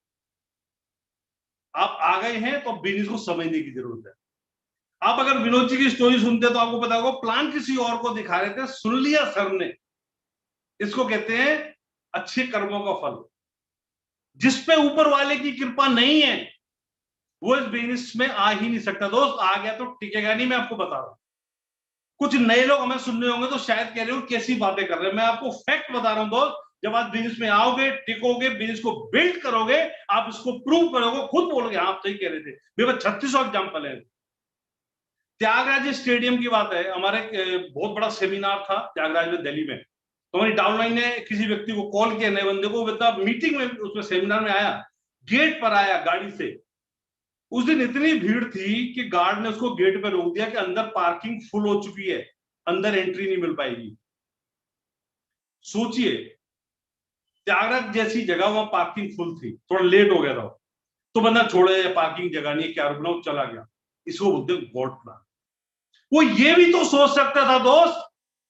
आप आ गए हैं तो बिजनेस को समझने की जरूरत है। आप अगर विनोद जी की स्टोरी सुनते हैं तो आपको पता होगा, प्लान किसी और को दिखा रहे थे, सुन लिया सर ने। इसको कहते हैं अच्छे कर्मों का फल। जिस पे ऊपर वाले की कृपा नहीं है वो इस बिजनेस में आ ही नहीं सकता दोस्त। आ गया तो टिकेगा नहीं, मैं आपको बता रहा हूं। कुछ नए लोग हमें सुन रहे होंगे तो शायद कह रहे हो कैसी बातें कर रहे हैं। मैं आपको फैक्ट बता रहा हूं दोस्त, जब आप बिजनेस में आओगे, टिकोगे, बिजनेस को बिल्ड करोगे, आप इसको प्रूव करोगे, खुद बोलोगे हाँ आप सही कह रहे थे। मेरे पास 3600 एग्जाम्पल है। त्यागराज स्टेडियम की बात है, हमारे बहुत बड़ा सेमिनार था त्यागराज में दिल्ली में। तो हमारी डाउनलाइन ने किसी व्यक्ति को कॉल किया, नए बंदे को, मीटिंग में उसमें सेमिनार में आया, गेट पर आया गाड़ी से। उस दिन इतनी भीड़ थी कि गार्ड ने उसको गेट पर रोक दिया कि अंदर पार्किंग फुल हो चुकी है, अंदर एंट्री नहीं मिल पाएगी। सोचिए, त्यागराज जैसी जगह वहां पार्किंग फुल थी, थोड़ा लेट हो गया था तो बंदा छोड़े, पार्किंग जगह नहीं, क्या रुकना, चला गया। इसको बोलते गॉड प्लान। वो ये भी तो सोच सकता था दोस्त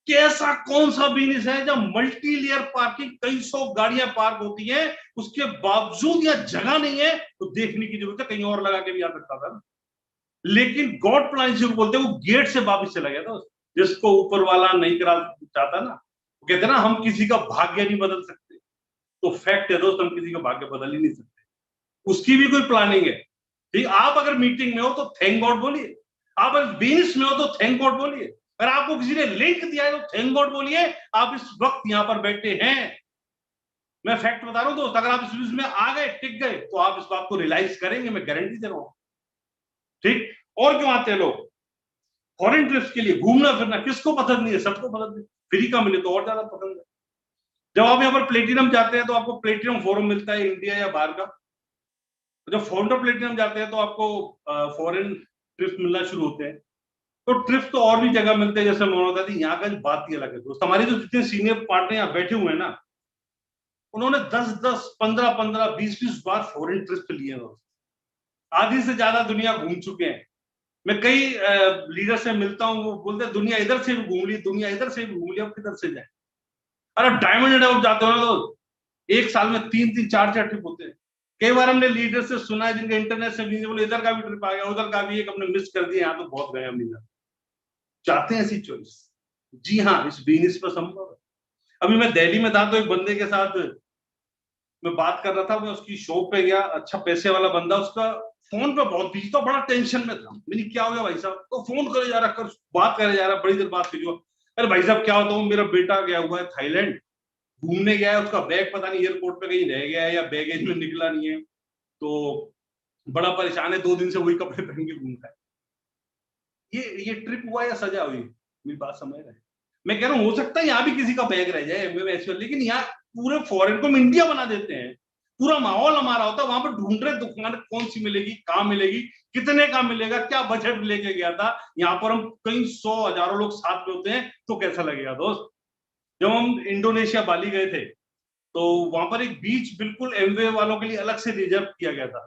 कि ऐसा कौन सा बिजनेस है जब मल्टी लेयर पार्किंग, कई सौ गाड़ियां पार्क होती हैं, उसके बावजूद या जगह नहीं है, तो देखने की जरूरत है, कहीं और लगा के भी आ सकता था ना। लेकिन गॉड प्लान जिसको बोलते हैं, वो गेट से वापिस चला गया था। जिसको ऊपर वाला नहीं करा चाहता ना, वो कहते हैं ना हम किसी का भाग्य नहीं बदल सकते। तो फैक्ट है दोस्त, हम किसी का भाग्य बदल ही नहीं सकते, उसकी भी कोई प्लानिंग है। ठीक, आप अगर मीटिंग में हो तो थैंक गॉड बोलिए, आप अगर बिजनेस में हो तो थैंक गॉड बोलिए, अगर आपको किसी ने लिंक दिया है तो थैंक गॉड बोलिए, आप इस वक्त यहां पर बैठे हैं। मैं फैक्ट बता रहा हूं दोस्त, अगर आप इस बिजनेस में आ गए, टिक गए, तो आप इस बात को रियलाइज करेंगे, मैं गारंटी दे रहा हूं। ठीक, और क्यों आते हैं लोग? फॉरेन ट्रिप्स के लिए, घूमना फिरना किसको पसंद नहीं है? सबको पसंद है। फ्री का मिले तो और ज्यादा पसंद है। जब आप यहाँ पर प्लेटिनम जाते हैं तो आपको प्लेटिनम फोरम मिलता है, इंडिया या बाहर का। जब फाउंडर प्लेटिनम जाते हैं तो आपको फॉरेन ट्रिप्स मिलना शुरू होते हैं। तो ट्रिप्स तो और भी जगह मिलते हैं, जैसे मनोता थी, यहाँ का बात ही अलग है दोस्त। हमारे जो जितने सीनियर पार्टनर यहाँ बैठे हुए हैं ना, उन्होंने 10-10, 15-15, 20-20 बार फॉरेन ट्रिप्स लिए हैं दोस्त। आधी से ज्यादा दुनिया घूम चुके हैं। मैं कई लीडर से मिलता हूँ, वो बोलते हैं दुनिया इधर से भी घूम ली, दुनिया इधर से भी घूम ली, अब किधर से जाए। अरे डायमंड एंड अबव जाते हो ना तो एक साल में 3-3 4-4 ट्रिप होते हैं। कई बार हमने लीडर से सुना है जिनका इंटरनेट से बोले इधर का भी ट्रिप आ गया, उधर का भी एक हमने मिस कर दिया, यहाँ तो बहुत गए हम इधर। चाहते हैं ऐसी चॉइस? जी हाँ, इस बिजनेस पर संभव है। अभी मैं दिल्ली में था तो एक बंदे के साथ मैं बात कर रहा था, मैं उसकी शॉप पे गया, अच्छा पैसे वाला बंदा, उसका फोन पे बहुत बिजी था, बड़ा टेंशन में था। मैंने क्या हो गया भाई साहब? तो फोन करे जा रहा, कर बात करे जा रहा, बड़ी देर बात की। अरे भाई साहब क्या होता हूँ, मेरा बेटा गया हुआ है थाईलैंड, घूमने गया है, उसका बैग पता नहीं एयरपोर्ट पे कहीं रह गया है या बैगेज में निकला नहीं है, तो बड़ा परेशान है, 2 दिन से वही कपड़े पहन के घूमता है। ये ट्रिप हुआ या सजा हुई? मेरी बात समझ रहे हैं? मैं कह रहा हूँ हो सकता है यहाँ भी किसी का बैग रह जाए लेकिन यहाँ पूरे फॉरेन को हम इंडिया बना देते हैं, पूरा माहौल हमारा होता है, वहां पर ढूंढ रहे दुकान कौन सी मिलेगी, कहाँ मिलेगी, कितने का मिलेगा, क्या बजट लेके गया था। यहाँ पर हम कई 100 हजारों लोग साथ में होते हैं, तो कैसा लगेगा दोस्त? जब हम इंडोनेशिया बाली गए थे तो वहां पर एक बीच बिल्कुल एमवे वालों के लिए अलग से रिजर्व किया गया था,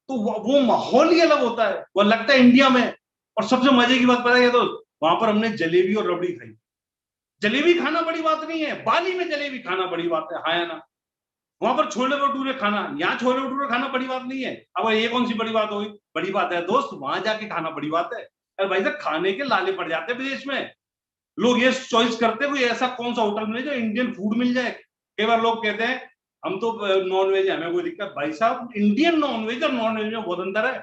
तो वो माहौल ही अलग होता है, वो लगता है इंडिया में। और सबसे मजे की बात पता है दोस्त, वहां पर हमने जलेबी और रबड़ी खाई। जलेबी खाना बड़ी बात नहीं है, बाली में जलेबी खाना बड़ी बात है, हाँ या ना? वहां पर छोले भटूरे खाना, यहाँ छोले भटूरे खाना बड़ी बात नहीं है। अब ये कौन सी बड़ी बात होगी? बड़ी बात है दोस्त, वहां जाके खाना बड़ी बात है। अरे भाई साहब खाने के लाले पड़ जाते हैं विदेश में, लोग ये चॉइस करते हैं ऐसा कौन सा होटल मिले जो इंडियन फूड मिल जाए। कई बार लोग कहते हैं हम तो नॉन वेज है, हमें कोई दिक्कत। भाई साहब इंडियन नॉन वेज और नॉन वेज में बहुत अंतर है,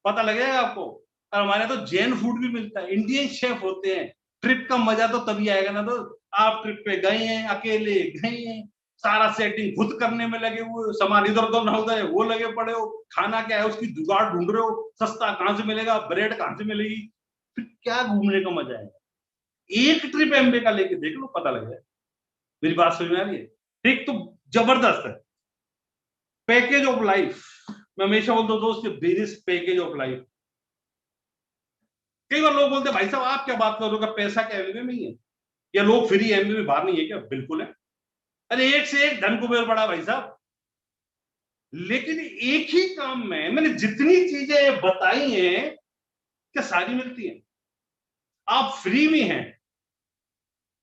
पता लगेगा आपको। और हमारे तो जैन फूड भी मिलता है, इंडियन शेफ होते हैं। ट्रिप का मजा तो तभी आएगा ना, तो आप ट्रिप पे गए हैं, अकेले गए हैं, सारा सेटिंग खुद करने में लगे हुए, सामान इधर उधर ना होता है वो लगे पड़े हो, खाना क्या है उसकी जुगाड़ ढूंढ रहे हो, सस्ता कहाँ से मिलेगा, ब्रेड कहाँ से मिलेगी, फिर क्या घूमने का मजा आएगा? एक ट्रिप एमबे का लेके देख लो, पता लग जाए। मेरी बात समझ में आ रही है? एक तो जबरदस्त है पैकेज ऑफ लाइफ। मैं हमेशा बोलता हूँ दोस्त, बिजनेस पैकेज ऑफ लाइफ। कई बार लोग बोलते हैं भाई साहब आप क्या बात कर रहे हो, पैसा क्या एमबे में ही है, या लोग फ्री एमबे में बाहर नहीं है क्या? बिल्कुल है। अरे एक से एक धन कुबेर बड़ा भाई साहब, लेकिन एक ही काम में मैंने जितनी चीजें बताई हैं क्या सारी मिलती हैं। आप फ्री में हैं,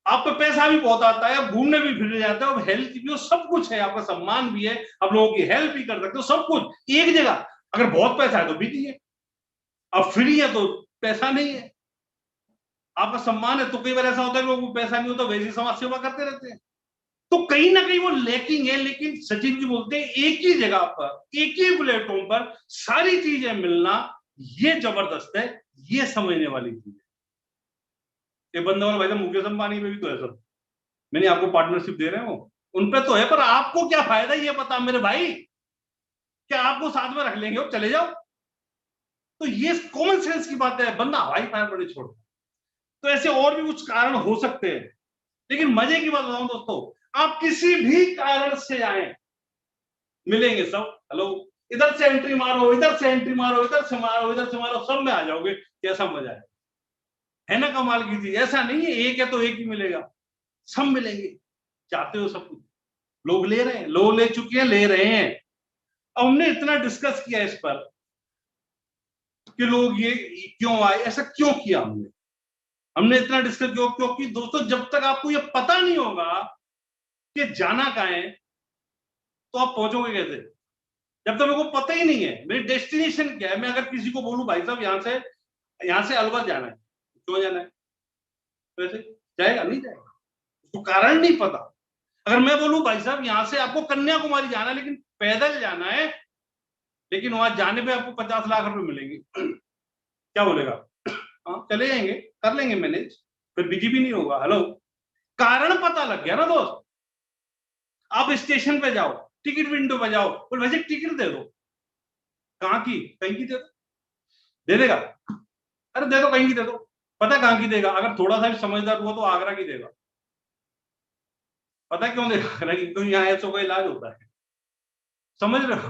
आपको पैसा भी बहुत आता है, आप घूमने भी फिरने जाते हो, हेल्थ भी हो, सब कुछ है, आपका सम्मान भी है, आप लोगों की हेल्प भी कर सकते हो, सब कुछ एक जगह। अगर बहुत पैसा है तो बिजी है, अब फ्री है तो पैसा नहीं है, आपका सम्मान है तो कई बार ऐसा होता है कि लोगों को पैसा नहीं होता वैसे समाज सेवा करते रहते हैं, तो कहीं ना कहीं वो लैकिंग है। लेकिन सचिन जी बोलते हैं एक ही जगह पर एक ही प्लेटफॉर्म पर सारी चीजें मिलना, ये जबरदस्त है, ये समझने वाली चीज है। ये बंदा वाला भाई साहब मुकेश अंबानी में भी तो है सब, मैंने आपको पार्टनरशिप दे रहे हो उन पे तो है, पर आपको क्या फायदा ये पता मेरे भाई, क्या आपको साथ में रख लेंगे और चले जाओ? तो ये कॉमन सेंस की बात है, बंदा हवाई फायर बड़े छोड़। तो ऐसे और भी कुछ कारण हो सकते हैं, लेकिन मजे की बात बताऊं दोस्तों, आप किसी भी कारण से आए मिलेंगे सब। हेलो, इधर से एंट्री मारो, इधर से एंट्री मारो, इधर से मारो, इधर से मारो, सब में आ जाओगे। कैसा मजा है ना? कमाल की चीज। ऐसा नहीं है एक है तो एक ही मिलेगा, सब मिलेंगे। चाहते हो सब कुछ, लोग ले रहे हैं, लोग ले चुके हैं, ले रहे हैं। अब हमने इतना डिस्कस किया इस पर कि लोग ये क्यों आए, ऐसा क्यों किया हमने इतना डिस्कस क्यों? क्योंकि दोस्तों जब तक आपको ये पता नहीं होगा कि जाना कहाँ है तो आप पहुंचोगे कैसे? जब तक मेरे को पता ही नहीं है मेरी डेस्टिनेशन क्या है। मैं अगर किसी को बोलूं भाई साहब यहां से अलवर जाना है, क्यों जाना है, तो ऐसे जाएगा? नहीं जाएगा, उसको कारण नहीं पता। अगर मैं बोलूं भाई साहब यहां से आपको कन्याकुमारी जाना है लेकिन पैदल जाना है, लेकिन वहां जाने पे आपको 50 लाख रुपए मिलेंगे, क्या बोलेगा? हाँ चले जाएंगे, कर लेंगे मैनेज, फिर बिजी भी नहीं होगा। हेलो, कारण पता लग गया ना दोस्त। आप स्टेशन पे जाओ, टिकट विंडो पे जाओ, बोल वैसे टिकट दे दो, कहाँ की? कहीं की दे दो, दे देगा? अरे दे दो, कहीं की दे दो। पता कहाँ की देगा? अगर थोड़ा सा भी समझदार हुआ तो आगरा की देगा। पता क्यों देगा? क्योंकि यहाँ ऐसा कोई इलाज होता है, समझ रहे हो?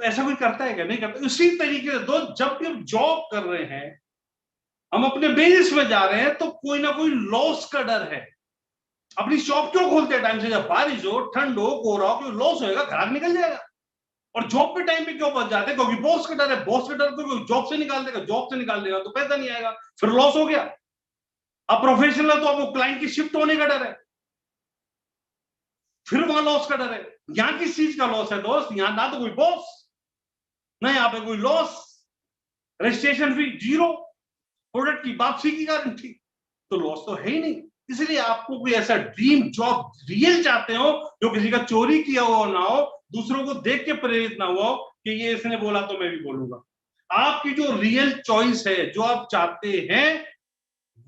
तो ऐसा कोई करता है क्या? नहीं करता। उसी तरीके से दोस्त जब भी हम जॉब कर रहे हैं, हम अपने बिजनेस में जा रहे हैं, तो कोई ना कोई लॉस का डर है। अपनी शॉप क्यों खोलते हैं टाइम से? जब बारिश हो, ठंड हो, कोहरा हो, क्यों? लॉस होएगा, ग्राहक निकल जाएगा। और जॉब पे टाइम पे क्यों बच जाते हैं? क्योंकि बॉस का डर है। बॉस का डर तो जॉब से निकाल देगा, जॉब से निकाल देगा तो पैसा नहीं आएगा, फिर लॉस हो गया। अब प्रोफेशनल है तो आपको क्लाइंट की शिफ्ट होने का डर है। फिर वहां लॉस का डर है। यहाँ किस चीज का लॉस है दोस्त? यहाँ ना तो कोई बॉस, ना यहाँ पे कोई loss, registration fee zero, product की वापसी की गारंटी, तो लॉस तो है ही नहीं। इसलिए आपको कोई ऐसा ड्रीम जॉब रियल चाहते हो जो किसी का चोरी किया हुआ ना हो, दूसरों को देख के प्रेरित ना हुआ हो कि ये इसने बोला तो मैं भी बोलूंगा। आपकी जो रियल चॉइस है, जो आप चाहते हैं,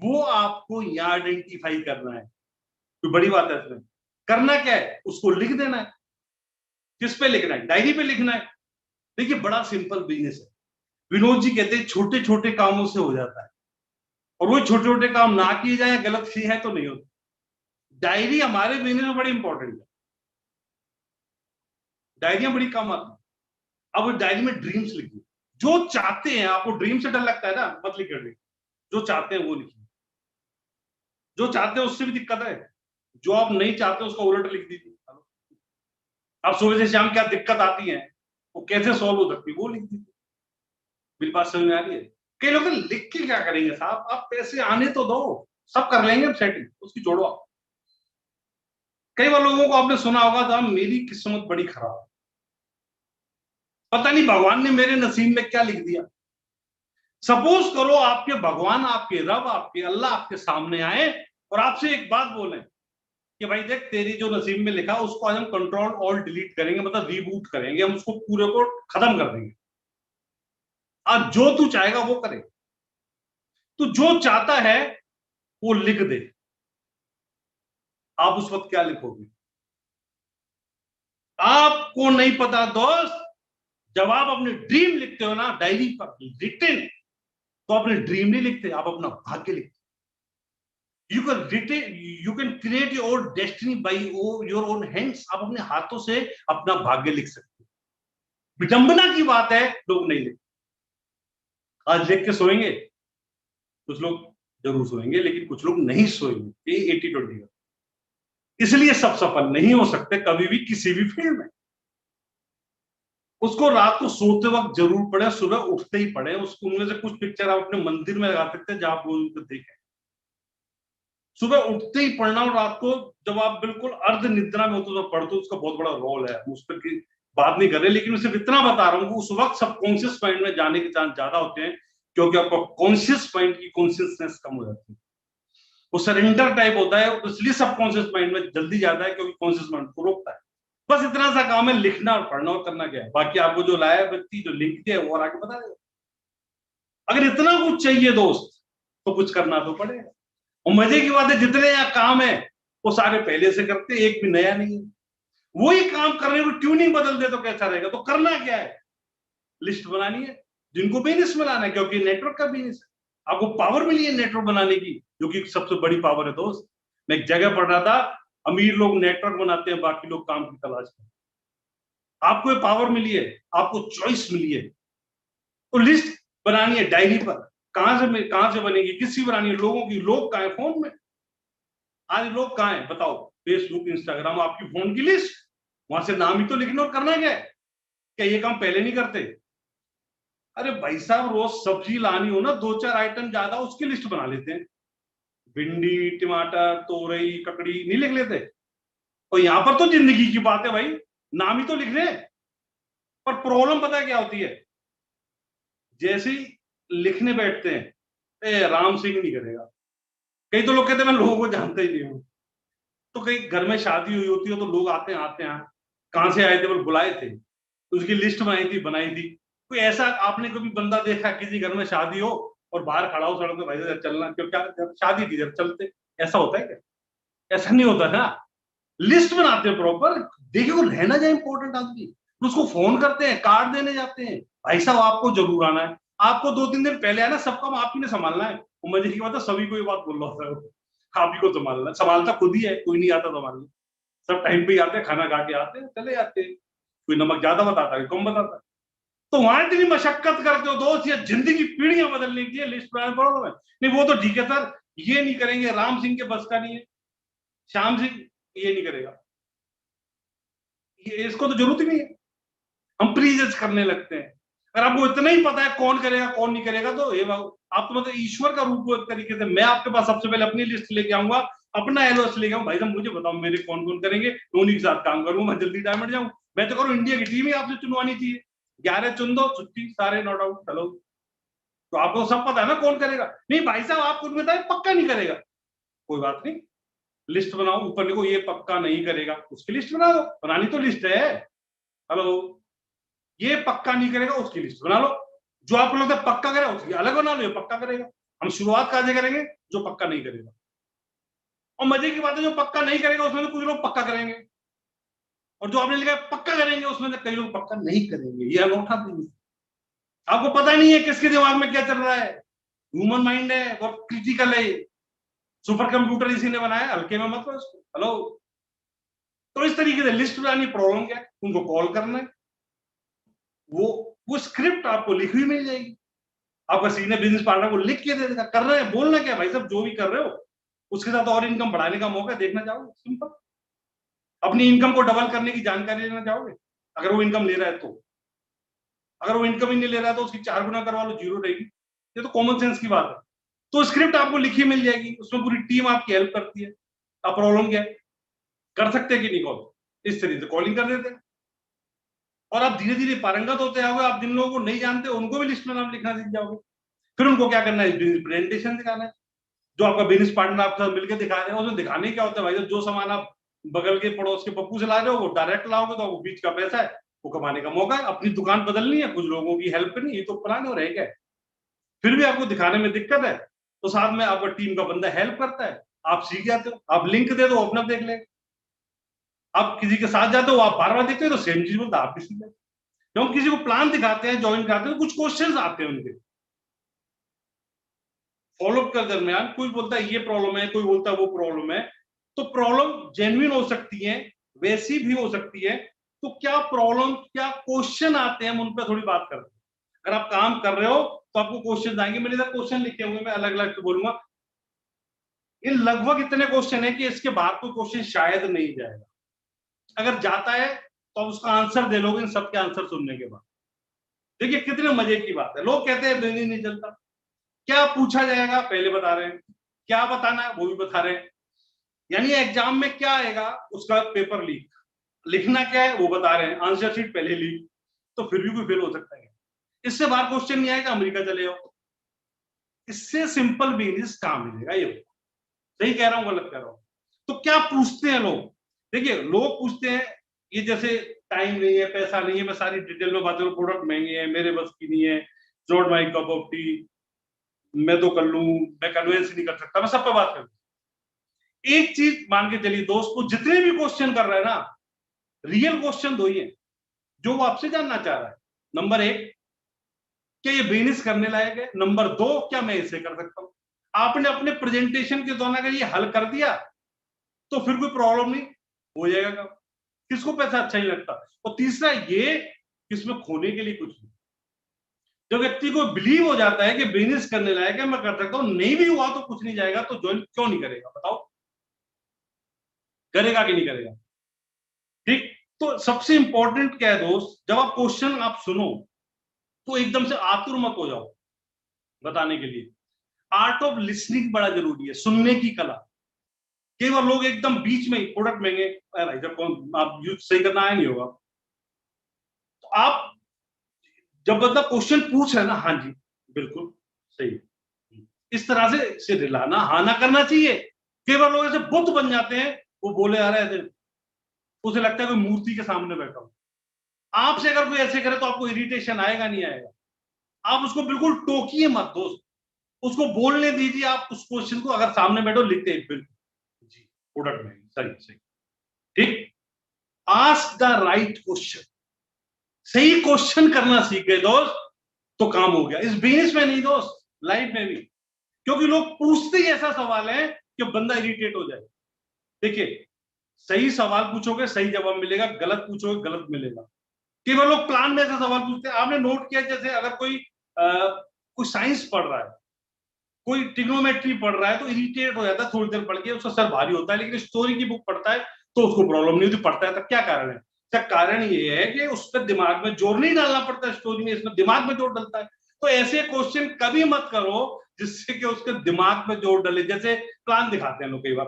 वो आपको यहां आइडेंटिफाई करना है। कोई बड़ी बात है इसमें। करना क्या है? उसको लिख देना है। किस पे लिखना है? डायरी पे लिखना है। देखिए बड़ा सिंपल बिजनेस है। विनोद जी कहते हैं छोटे छोटे कामों से हो जाता है, और वो छोटे छोटे काम ना किए जाए, गलत सी है तो नहीं होता। डायरी हमारे बिजनेस में बड़ी इंपॉर्टेंट है। डायरियां बड़ी कम आती है। अब उस डायरी में ड्रीम्स लिखिए, जो चाहते हैं। आपको ड्रीम से डर लगता है ना, मत लिखिए। जो चाहते हैं वो लिखिए। जो चाहते हैं उससे भी दिक्कत है, जो आप नहीं चाहते उसका उलट लिख दीजिए। आप सुबह से शाम क्या दिक्कत आती है, वो कैसे सॉल्व हो सकती है, वो लिख दीजिए। मेरी बात समझ में आ रही है? कई लोग लिख के क्या करेंगे साहब, आप पैसे आने तो दो, सब कर लेंगे हम सेटिंग, उसकी जोड़ो आप। कई बार लोगों को आपने सुना होगा था, मेरी किस्मत बड़ी खराब, पता नहीं भगवान ने मेरे नसीब में क्या लिख दिया। सपोज करो आपके भगवान, आपके रब, आपके अल्लाह आपके सामने आए और आपसे एक बात बोले कि भाई देख, तेरी जो नसीब में लिखा उसको आज हम कंट्रोल ऑल डिलीट करेंगे, मतलब रीबूट करेंगे, हम उसको पूरे को खत्म कर देंगे, आज जो तू चाहेगा वो करे। तो जो चाहता है वो लिख दे। आप उस वक्त क्या लिखोगे? आपको नहीं पता दोस्त। जब आप अपने ड्रीम लिखते हो ना डायरी पर रिटन, तो अपने ड्रीम नहीं लिखते, आप अपना भाग्य लिखते। You can create your destiny by your own hands. आप अपने हाथों से अपना भाग्य लिख सकते हो। विडंबना की बात है, लोग नहीं लिखते। आज लिख के सोएंगे, कुछ लोग जरूर सोएंगे, लेकिन कुछ लोग नहीं सोएंगे। ये 80-20 का। इसलिए सब सफल नहीं हो सकते कभी भी किसी भी फील्ड में। उसको रात को सोते वक्त जरूर पढ़े, सुबह उठते ही पढ़े। उसको उनमें से कुछ पिक्चर आप अपने मंदिर में लगा सकते हैं जहां आप उनको देखें। सुबह उठते ही पढ़ना, और रात को जब आप बिल्कुल अर्ध निद्रा में होते तो पढ़ते, उसका बहुत बड़ा रोल है। उस पर की बात नहीं कर रहे, लेकिन मैं सिर्फ इतना बता रहा हूँ कि उस वक्त सबकॉन्शियस माइंड में जाने के चांस ज्यादा होते हैं, क्योंकि आपका कॉन्शियस माइंड की कॉन्शियसनेस कम हो जाती है। वो सरेंडर टाइप होता है, इसलिए सबकॉन्शियस माइंड में जल्दी जाता है, क्योंकि कॉन्शियस माइंड को रोकता है। बस इतना सा काम है, लिखना और पढ़ना, और करना क्या है। बाकी आपको जो लाया व्यक्ति जो लिख दिया वो और आगे बता देगा। अगर इतना कुछ चाहिए दोस्त, तो कुछ करना तो पड़ेगा। और मजे की बात है, जितने यहाँ काम है वो सारे पहले से करते, एक भी नया नहीं है। वही काम करने को ट्यूनिंग बदल दे तो कैसा रहेगा? तो करना क्या है? लिस्ट बनानी है, जिनको बिजनेस में लाना है, क्योंकि नेटवर्क का बिजनेस है। आपको पावर मिली है नेटवर्क बनाने की, जो कि सबसे बड़ी पावर है दोस्त। मैं एक जगह पढ़ रहा था, अमीर लोग नेटवर्क बनाते हैं, बाकी लोग काम की तलाश करते हैं। आपको ये पावर मिली है, आपको चॉइस मिली है, तो लिस्ट बनानी है डायरी पर। कहां से बनेगी, किसकी बनानी है? लोगों की। लोग कहां है? फोन में। आज लोग कहां है बताओ? फेसबुक, इंस्टाग्राम, आपकी फोन की लिस्ट, वहां से नाम ही तो लिखना। और करना क्या है? क्या ये काम पहले नहीं करते? अरे भाई साहब, रोज सब्जी लानी हो ना, 2-4 आइटम ज्यादा, उसकी लिस्ट बना लेते हैं। भिंडी, टमाटर, तोरई, ककड़ी नहीं लिख लेते? और यहां पर तो जिंदगी की बात है भाई, नाम ही तो लिख रहे हैं। पर प्रॉब्लम पता है क्या होती है? जैसे ही लिखने बैठते हैं, ए राम सिंह नहीं करेगा। कई तो लोग कहते हैं मैं लोगों को जानता ही नहीं हूं। तो कई घर में शादी हुई होती है, तो लोग आते हैं, कहां से आए थे? बोल बुलाए थे, तो उसकी लिस्ट बनाई थी। कोई ऐसा आपने कभी बंदा देखा किसी घर में शादी हो और बाहर खड़ा हो सड़क पे, भाई चलना, क्यों, क्या शादी थी जब चलते? ऐसा होता है क्या? ऐसा नहीं होता ना। लिस्ट बनाते हैं प्रॉपर। देखिए वो रहना जाए इंपॉर्टेंट आदमी, उसको फोन करते हैं, कार्ड देने जाते हैं, भाई साहब आपको जरूर आना है। आपको 2-3 दिन पहले आना, सब काम आप ही ने संभालना है। मजे की बात है, सभी को ये बात बोल रहा था, आप ही को संभालना। संभालता खुद ही है, कोई नहीं आता संभालने। सब टाइम पे ही आते हैं, खाना खा के आते हैं, चले जाते हैं। कोई नमक ज्यादा बताता है, कम बताता है। तो वहां इतनी मशक्कत करते हो दोस्त, या जिंदगी पीढ़ियां बदलने की है, लिस्ट बनाने पड़ोगे में नहीं, वो तो ठीक है सर, ये नहीं करेंगे, राम सिंह के बस का नहीं है, श्याम सिंह ये नहीं करेगा, ये इसको तो जरूरत ही नहीं है। हम प्री जज करने लगते हैं। अगर आपको इतना ही पता है कौन करेगा कौन नहीं करेगा, तो ये आप तो मतलब ईश्वर का रूप हो एक तरीके से। मैं आपके पास सबसे पहले अपनी लिस्ट लेके आऊंगा, अपना एलओएस लेके आऊंगा, भाई साहब मुझे बताओ मेरे कौन कौन करेंगे, उन्हीं के साथ काम करूंगा, मैं जल्दी डायमंड जाऊं। मैं तो करूँ इंडिया की टीम ही आपसे चुनवानी चाहिए, 11 चुन दो, छुट्टी, सारे नॉट आउट, चलो। तो आपको सब पता है ना कौन करेगा। नहीं भाई साहब आप खुद बताए पक्का नहीं करेगा, कोई बात नहीं, लिस्ट बनाओ, ऊपर लिखो ये पक्का नहीं करेगा, उसकी लिस्ट बना दो, बनानी तो लिस्ट है। हेलो, ये पक्का नहीं करेगा उसकी लिस्ट बना लो, जो आपको लगता है पक्का करेगा उसकी अलग बना लो, ये पक्का करेगा। हम शुरुआत कहां से करेंगे, जो पक्का नहीं करेगा। और मजे की बात है जो पक्का नहीं करेगा उसमें से कुछ लोग पक्का करेंगे, और जो आपने लिखा है पक्का करेंगे उसमें से कई लोग पक्का नहीं करेंगे। ये अनोखा दिन, आपको पता नहीं है किसके दिमाग में क्या चल रहा है। ह्यूमन माइंड है, बहुत क्रिटिकल है, सुपर कंप्यूटर इसी ने बनाया, हल्के में मत लो इसको। हेलो, तो इस तरीके से लिस्ट बनानी, प्रॉब्लम क्या है, उनको कॉल करना है, वो स्क्रिप्ट आपको लिखी हुई मिल जाएगी, आपका सीनियर बिजनेस पार्टनर को लिख के दे देगा। कर रहे हैं, बोलना क्या भाई साहब, जो भी कर रहे हो उसके साथ और इनकम बढ़ाने का मौका देखना चाहोगे, सिंपल। अपनी इनकम को डबल करने की जानकारी लेना चाहोगे, अगर वो इनकम ले रहा है तो। अगर वो इनकम ही नहीं ले रहा है तो उसकी 4 गुना करवा लो, जीरो रहेगी। ये तो कॉमन सेंस की बात है। तो स्क्रिप्ट आपको लिखी मिल जाएगी, उसमें पूरी टीम आपकी हेल्प करती है। अब प्रॉब्लम क्या है, कर सकते हैं कि नहीं कॉल, इस तरीके से कॉलिंग कर देते हैं, और आप धीरे धीरे पारंगत होते जाओगे। आप जिन लोगों को नहीं जानते उनको भी लिस्ट में नाम लिखना सीख जाओगे। फिर उनको क्या करना है, प्रेजेंटेशन दिखाना है, जो आपका बिजनेस पार्टनर आपके साथ मिलकर दिखा रहे हैं। उसमें दिखाने क्या होता है भाई, जो सामान आप बगल के पड़ोस के पप्पू से ला रहे हो वो डायरेक्ट लाओगे तो वो बीच का पैसा है, वो कमाने का मौका है। अपनी दुकान बदलनी है, कुछ लोगों की हेल्प करनी, ये तो प्लान हो रहेगा। फिर भी आपको दिखाने में दिक्कत है तो साथ में आपका टीम का बंदा हेल्प करता है, आप सीख जाते हो। आप लिंक दे दो, अपना देख ले। आप किसी के साथ जाते हो, आप बार बार देखते हो तो सेम चीज बोलता है, आप भी सीख जाते हो। हम किसी को प्लान दिखाते हैं, ज्वाइन कराते हैं, तो कुछ क्वेश्चंस आते हैं उनके फॉलोअप के दरमियान। कोई बोलता है ये प्रॉब्लम है, कोई बोलता है वो प्रॉब्लम है। तो प्रॉब्लम जेन्युइन हो सकती है, वैसी भी हो सकती है। तो क्या प्रॉब्लम, क्या क्वेश्चन आते हैं, हम उन पर थोड़ी बात करते हैं। अगर आप काम कर रहे हो तो आपको क्वेश्चन आएंगे, मैंने इधर क्वेश्चन लिखे हुए, मैं अलग अलग बोलूंगा। ये लगभग इतने क्वेश्चन है कि इसके बाद कोई क्वेश्चन शायद नहीं जाएगा। अगर जाता है तो आप उसका आंसर दे लोगे इन सबके आंसर सुनने के बाद। देखिए कितने मजे की बात है। लोग कहते हैं बिजनेस नहीं चलता, क्या पूछा जाएगा पहले बता रहे हैं, क्या बताना है वो भी बता रहे हैं। यानी एग्जाम में क्या आएगा, उसका पेपर लीक, लिखना क्या है वो बता रहे हैं, आंसर शीट पहले लीक। तो फिर भी कोई फेल हो सकता है। इससे बाहर क्वेश्चन नहीं आएगा, अमेरिका चले जाओ। इससे सिंपल बिजनेस कहां मिलेगा। ये सही कह रहा हूं गलत कह रहा हूं। तो क्या पूछते हैं लोग, देखिए लोग पूछते हैं ये जैसे टाइम नहीं है, पैसा नहीं है, मैं सारी डिटेल में बात करूं, प्रोडक्ट महंगे हैं, मेरे बस की नहीं है, not my cup of T, मैं तो कर लूं, मैं कन्विंस नहीं कर सकता, मैं सब पे बात करूं। एक चीज मान के चलिए दोस्त को, जितने भी क्वेश्चन कर रहे हैं ना, रियल क्वेश्चन दो ही है जो वो आपसे जानना चाह रहा है। नंबर 1, क्या ये बिजनेस करने लायक है। नंबर 2, क्या मैं इसे कर सकता हूं। आपने अपने प्रेजेंटेशन के दौरान अगर ये हल कर दिया तो फिर कोई प्रॉब्लम नहीं, हो जाएगा काम। किसको पैसा अच्छा नहीं लगता। और तीसरा ये, इसमें खोने के लिए कुछ नहीं। जो व्यक्ति को बिलीव हो जाता है कि बिजनेस करने लायक है, मैं कर सकता हूं, नहीं भी हुआ तो कुछ नहीं जाएगा, तो ज्वाइन क्यों नहीं करेगा बताओ, करेगा कि नहीं करेगा। ठीक, तो सबसे इंपॉर्टेंट क्या है दोस्त, जब आप क्वेश्चन आप सुनो तो एकदम से आतुर मत हो जाओ बताने के लिए। आर्ट ऑफ लिसनिंग बड़ा जरूरी है, सुनने की कला। कई बार लोग एकदम बीच में ही प्रोडक्ट महंगे, भाई जब कौन आप यूज सही करना आया नहीं होगा, तो आप जब बंदा क्वेश्चन पूछ रहे ना, हाँ जी बिल्कुल सही, इस तरह से इसे दिलाना, हाँ ना करना चाहिए। कई बार लोग ऐसे बुत बन जाते हैं, वो बोले आ रहे हैं, उसे लगता है कोई मूर्ति के सामने बैठा हूं। आपसे अगर कोई ऐसे करे तो आपको इरिटेशन आएगा नहीं आएगा। आप उसको बिल्कुल टोकिए मत दोस्त, उसको बोलने दीजिए। आप उस क्वेश्चन को अगर सामने बैठो लिखते हैं, बिल्कुल जी प्रोडक्ट में सही सही ठीक। आस्क द राइट क्वेश्चन, सही क्वेश्चन करना सीख गए दोस्त तो काम हो गया। इस बिजनेस में नहीं दोस्त, लाइफ में भी। क्योंकि लोग पूछते ही ऐसा सवाल है कि बंदा इरिटेट हो जाए। देखिए सही सवाल पूछोगे सही जवाब मिलेगा, गलत पूछोगे गलत मिलेगा। कई बार लोग प्लान में ऐसा सवाल पूछते हैं, आपने नोट किया, जैसे अगर कोई साइंस पढ़ रहा है, कोई ट्रिग्नोमेट्री पढ़ रहा है तो इरिटेट हो जाता है थोड़ी देर पढ़ के, उसका सर भारी होता है। लेकिन स्टोरी की बुक पढ़ता है तो उसको प्रॉब्लम नहीं होती, पढ़ता है तब क्या कारण है, इसका कारण ये है कि उस पर दिमाग में जोर नहीं डालना पड़ता स्टोरी में, इसमें दिमाग में जोर डलता है। तो ऐसे क्वेश्चन कभी मत करो जिससे कि उसके दिमाग में जोर डले। जैसे प्लान दिखाते हैं लोग कई बार,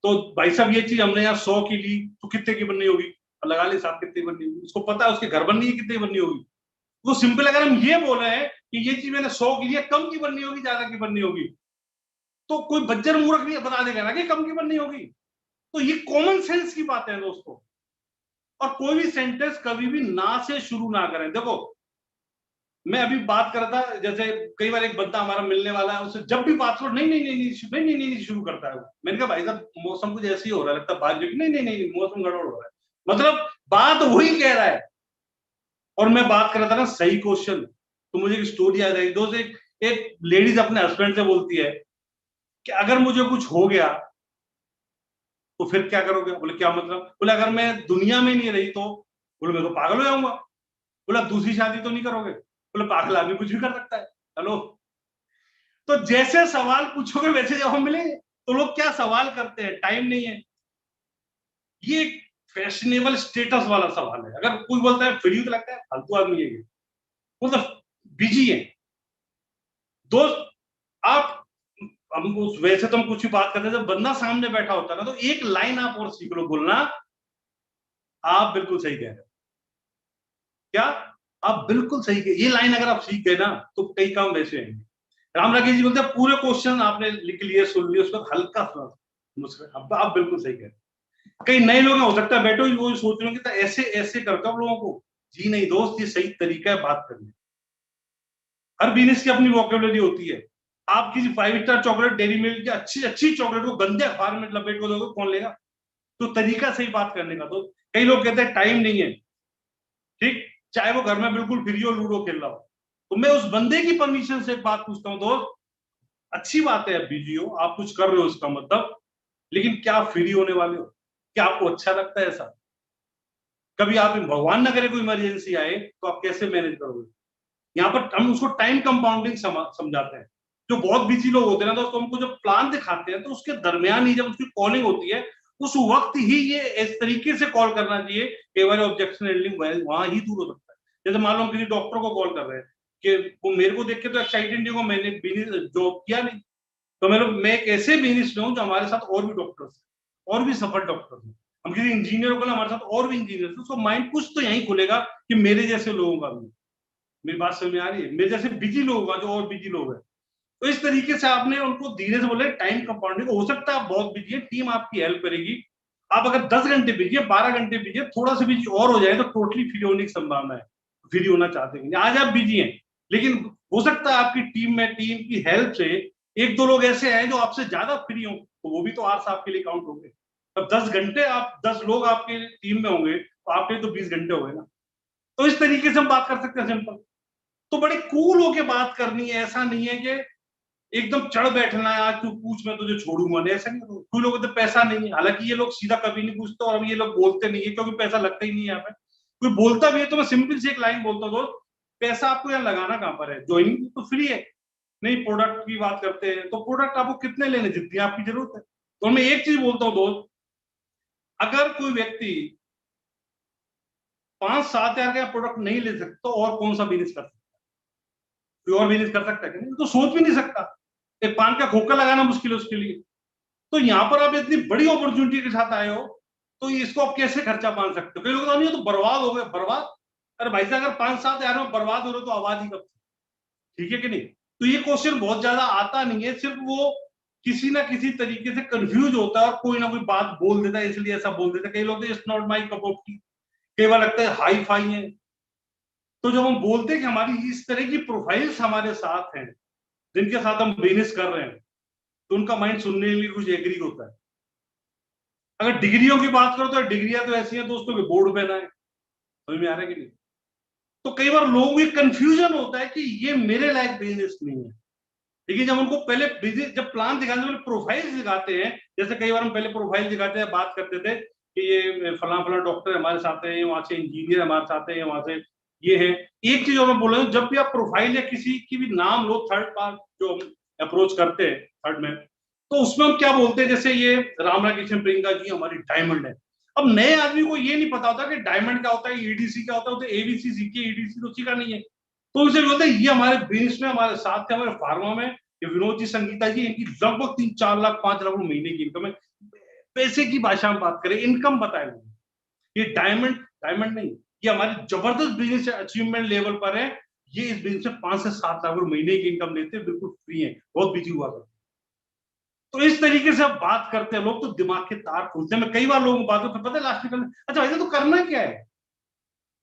तो भाई साहब ये चीज हमने यहाँ 100 की ली तो कितने की बननी होगी, लगा ले साहब कितनी बननी होगी, उसको पता है उसके घर बननी है कितनी बननी होगी। वो सिंपल अगर हम ये बोले हैं कि ये चीज मैंने 100 की ली है, कम की बननी होगी ज्यादा की बननी होगी, तो कोई बज्जर मूर्ख भी बता देगा ना कि कम की बननी होगी। तो ये कॉमन सेंस की बात है दोस्तों। और कोई भी सेंटेंस कभी भी ना से शुरू ना करें। देखो मैं अभी बात कर रहा था, जैसे कई बार एक बंदा हमारा मिलने वाला है, उससे जब भी बात करो नहीं नहीं नहीं नहीं नहीं नहीं नहीं शुरू करता है वो। मैंने कहा भाई साहब मौसम कुछ ऐसे ही हो रहा है, लगता है बारिश, नहीं नहीं नहीं मौसम गड़बड़ हो रहा है, मतलब बात वही कह रहा है। और मैं बात कर रहा था ना सही क्वेश्चन, तो मुझे एक स्टोरी याद आई दोस्त। एक लेडीज अपने हस्बैंड से बोलती है कि अगर मुझे कुछ हो गया तो फिर क्या करोगे? बोले क्या मतलब? बोले अगर मैं दुनिया में नहीं रही तो? बोले मैं तो पागल हो जाऊंगा। बोला दूसरी शादी तो नहीं करोगे? बोले पागल आदमी कुछ भी कर सकता है। हेलो, तो जैसे सवाल पूछोगे वैसे जवाब मिलेंगे। तो लोग क्या सवाल करते हैं, टाइम नहीं है। ये फैशनेबल स्टेटस वाला सवाल है। अगर कोई बोलता है फ्री, तो लगता है फालतू आदमी है, मतलब बिजी है। दोस्त आप वैसे तो हम कुछ भी बात करते हैं, जब बंदा सामने बैठा होता है ना, तो एक लाइन आप और सीख लो बोलना। आप बिल्कुल सही कह रहे हो। क्या आप बिल्कुल सही कह, ये लाइन अगर आप सीख गए ना तो कई काम वैसे होंगे। राम राकेश जी बोलते हैं पूरे क्वेश्चन आपने लिख लिए, सुन लिए, उसको हल्का सुना मुझसे। अब आप बिल्कुल सही कह रहे हैं। कई नए लोग हो सकता है बैठो वो सोच रहे हो कि ऐसे ऐसे करता हूं लोगों को। जी नहीं दोस्त, ये सही तरीका है बात करने। हर बिजनेस की अपनी वोकेबुलरी होती है। आप किसी 5 स्टार चॉकलेट डेयरी मिल्क की अच्छी अच्छी चॉकलेट को गंदे अखबार में लपेट को दोगे, कौन लेगा? तो तरीका सही बात करने का। तो कई लोग कहते हैं टाइम नहीं है, ठीक, चाहे वो घर में बिल्कुल फ्री हो, लूडो खेल रहा हो। तो मैं उस बंदे की परमिशन से एक बात पूछता हूँ दोस्त, अच्छी बात है बिजी हो, आप कुछ कर रहे हो इसका मतलब, लेकिन क्या आप फ्री होने वाले हो? क्या आपको अच्छा लगता है ऐसा? कभी आप, भगवान न करे कोई इमरजेंसी आए तो आप कैसे मैनेज करोगे? यहाँ पर हम उसको टाइम कंपाउंडिंग समझाते हैं। जो बहुत बिजी लोग होते हैं ना दोस्तों, हमको जब प्लान दिखाते हैं तो उसके दरमियान ही जब उसकी कॉलिंग होती है, उस वक्त ही ये इस तरीके से कॉल करना चाहिए कि बार ऑब्जेक्शन हैंडलिंग वहां ही दूर हो सकता है। जैसे मान लो हम किसी डॉक्टर को कॉल कर रहे हैं कि वो मेरे को देख के तो एक्साइटेड नहीं हो, मैंने जॉब किया नहीं, तो मैं एक ऐसे बिजनेस में हूँ जो हमारे साथ और भी डॉक्टर्स और भी सफल डॉक्टर्स हैं। हम किसी इंजीनियर को, हमारे साथ और भी इंजीनियर, उसको माइंड कुछ तो यही खुलेगा कि मेरे जैसे लोगों का भी। मेरी बात समझ में आ रही है? मेरे जैसे बिजी लोग का, जो और बिजी लोग हैं। तो इस तरीके से आपने उनको धीरे से बोले टाइम कंपाउंडिंग। हो सकता है आप बहुत बिजी है, टीम आपकी हेल्प करेगी। आप अगर 10 घंटे बिजी है, 12 घंटे बिजी है, थोड़ा सा बिजी और हो जाए तो टोटली फ्री होने की संभावना है। फ्री होना चाहते हैं, आज आप बिजी हैं, लेकिन हो सकता है आपकी टीम में, टीम की हेल्प से एक दो लोग ऐसे हैं जो आपसे ज्यादा फ्री हो, तो वो भी तो आवर्स आपके लिए काउंट होंगे। अब 10 घंटे आप 10 लोग आपके टीम में होंगे तो आपके लिए तो 20 घंटे हो गए ना। तो इस तरीके से हम बात कर सकते हैं सिंपल। तो बड़े कूल होके बात करनी है। ऐसा नहीं है कि एकदम चढ़ बैठना है, आज तू पूछ मैं तुझे छोड़ूंगा नहीं, ऐसा नहीं। कोई लोग तो पैसा नहीं है, हालांकि ये लोग सीधा कभी नहीं पूछते और ये लोग बोलते नहीं है क्योंकि पैसा लगता ही नहीं है यहाँ पे। कोई बोलता भी है तो मैं सिंपल से एक लाइन बोलता हूँ, दोस्त पैसा आपको यहाँ लगाना कहाँ पर है? ज्वाइनिंग तो फ्री है। नहीं, प्रोडक्ट की बात करते हैं तो प्रोडक्ट आपको कितने लेने, जितनी आपकी जरूरत है। तो मैं एक चीज बोलता हूँ दोस्त, अगर कोई व्यक्ति 5-7 हजार का प्रोडक्ट नहीं ले सकता तो और कौन सा बिजनेस कर सकता है? कोई और बिजनेस कर सकता है कि नहीं? तो सोच भी नहीं सकता। एक पान का खोखा लगाना मुश्किल है उसके लिए। तो यहाँ पर आप इतनी बड़ी अपॉर्चुनिटी के साथ आए हो, तो इसको आप कैसे खर्चा मान सकते हो? कई लोग तो नहीं, तो बर्बाद हो गए। बर्बाद? अरे भाई साहब, अगर 5-7 हजार में बर्बाद हो रहे तो आवाज ही कब? ठीक है कि नहीं? तो ये क्वेश्चन बहुत ज्यादा आता नहीं है, सिर्फ वो किसी ना किसी तरीके से कंफ्यूज होता है और कोई ना कोई बात बोल देता है, इसलिए ऐसा बोल देता है। कई लोग it's not my cup of T, कई बार लगता है हाई फाई है। तो जब हम बोलते हैं कि हमारी इस तरह की प्रोफाइल्स हमारे साथ हैं जिनके साथ हम बिजनेस कर रहे हैं, तो उनका माइंड सुनने के लिए कुछ एग्री होता है। अगर डिग्रियों की बात करो तो डिग्रियां तो ऐसी हैं दोस्तों के बोर्ड पे ना है। समझ में आ रहा है कि नहीं? तो कई बार लोगों को कंफ्यूजन होता है कि ये मेरे लायक बिजनेस नहीं है। लेकिन जब उनको पहले बिजनेस, जब प्लान दिखाने से प्रोफाइल दिखाते हैं, जैसे कई बार हम पहले प्रोफाइल दिखाते हैं, बात करते थे कि ये फला फला डॉक्टर हमारे साथ है, वहां से इंजीनियर हमारे साथ है, वहां से ये है। एक चीज और मैं बोल रहा हूँ, जब भी आप प्रोफाइल या किसी की भी नाम लो, थर्ड पार्ट जो हम अप्रोच करते हैं थर्ड में, तो उसमें हम क्या बोलते हैं, जैसे ये राम राकेश प्रियंका जी हमारी डायमंड है, अब नए आदमी को ये नहीं पता होता कि डायमंड क्या होता है, ईडीसी क्या होता है, तो एबीसी सीख के ईडीसी तो सीखा नहीं है। तो उसे बोलते हैं ये हमारे बिजनेस में, हमारे साथ थे, हमारे फार्मा में, ये विनोद जी, संगीता जी, इनकी लगभग 3-4 लाख 5 लाख महीने की इनकम है। पैसे की भाषा में बात करें, इनकम बताए, ये डायमंड डायमंड नहीं, ये हमारे जबरदस्त बिजनेस अचीवमेंट लेवल पर है। ये इस बिजनेस से 5 से 7 लाख महीने की इनकम लेते हैं, बिल्कुल फ्री है, बहुत बिजी हुआ करते। तो इस तरीके से अब बात करते हैं लोग, तो दिमाग के तार खुलते हैं। मैं कई बार लोगों को बात करता, पता है लास्ट में, अच्छा भाई तो करना क्या है,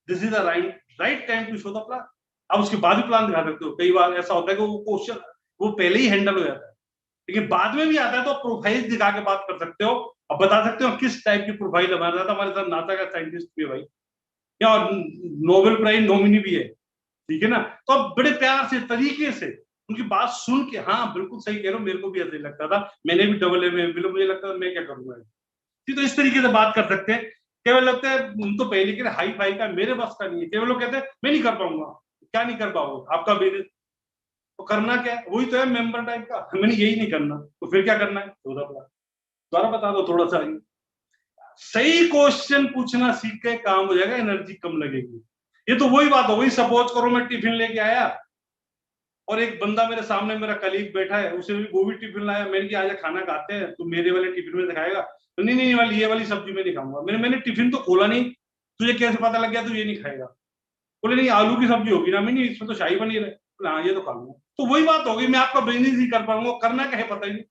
this is the right time to show the plan. अब उसके बाद भी प्लान दिखा सकते हो। कई बार ऐसा होता है कि वो क्वेश्चन वो पहले ही हैंडल हो जाता है, लेकिन बाद में भी आता है तो प्रोफाइल दिखा के बात कर सकते हो, अब बता सकते हो किस टाइप की प्रोफाइल हमारे साथ नासा का साइंटिस्ट भी है भाई, या और नोबेल प्राइज नॉमिनी भी है, ठीक है ना। तो अब बड़े प्यार से, तरीके से उनकी बात सुन के, हाँ बिल्कुल सही कह रहे हो, मेरे को भी ऐसे लगता था, मैंने भी डबल ए में, मुझे लगता था मैं क्या करूंगा। तो इस तरीके से बात कर सकते हैं। केवल लगता है उनको पहले के हाई फाई का, मेरे बस का नहीं है। केवल लोग कहते हैं मैं नहीं कर पाऊंगा। क्या नहीं कर पाओगे, आपका बिजनेस तो करना क्या है, वही तो है मेंबर टाइप का, मैंने यही नहीं करना, तो फिर क्या करना है, दोबारा बता दो थोड़ा सा। सही क्वेश्चन पूछना सीख के काम हो जाएगा, एनर्जी कम लगेगी। ये तो वही बात हो गई, सपोज करो मैं टिफिन लेके आया और एक बंदा मेरे सामने, मेरा कलीग बैठा है, उसे भी वो भी टिफिन लाया, मैंने कहा आज खाना खाते हैं, तो मेरे वाले टिफिन में दिखाएगा, तो नहीं नहीं वाली, ये वाली सब्जी में नहीं खाऊंगा। मैंने टिफिन तो खोला नहीं, तुझे कैसे पता लग गया तू ये नहीं खाएगा। बोले नहीं आलू की सब्जी होगी ना, नहीं इसमें तो शाही पनीर है, हाँ ये तो खा लूंगा। तो वही बात होगी, मैं आपका बिजनेस ही कर पाऊंगा, करना क्या है पता ही नहीं।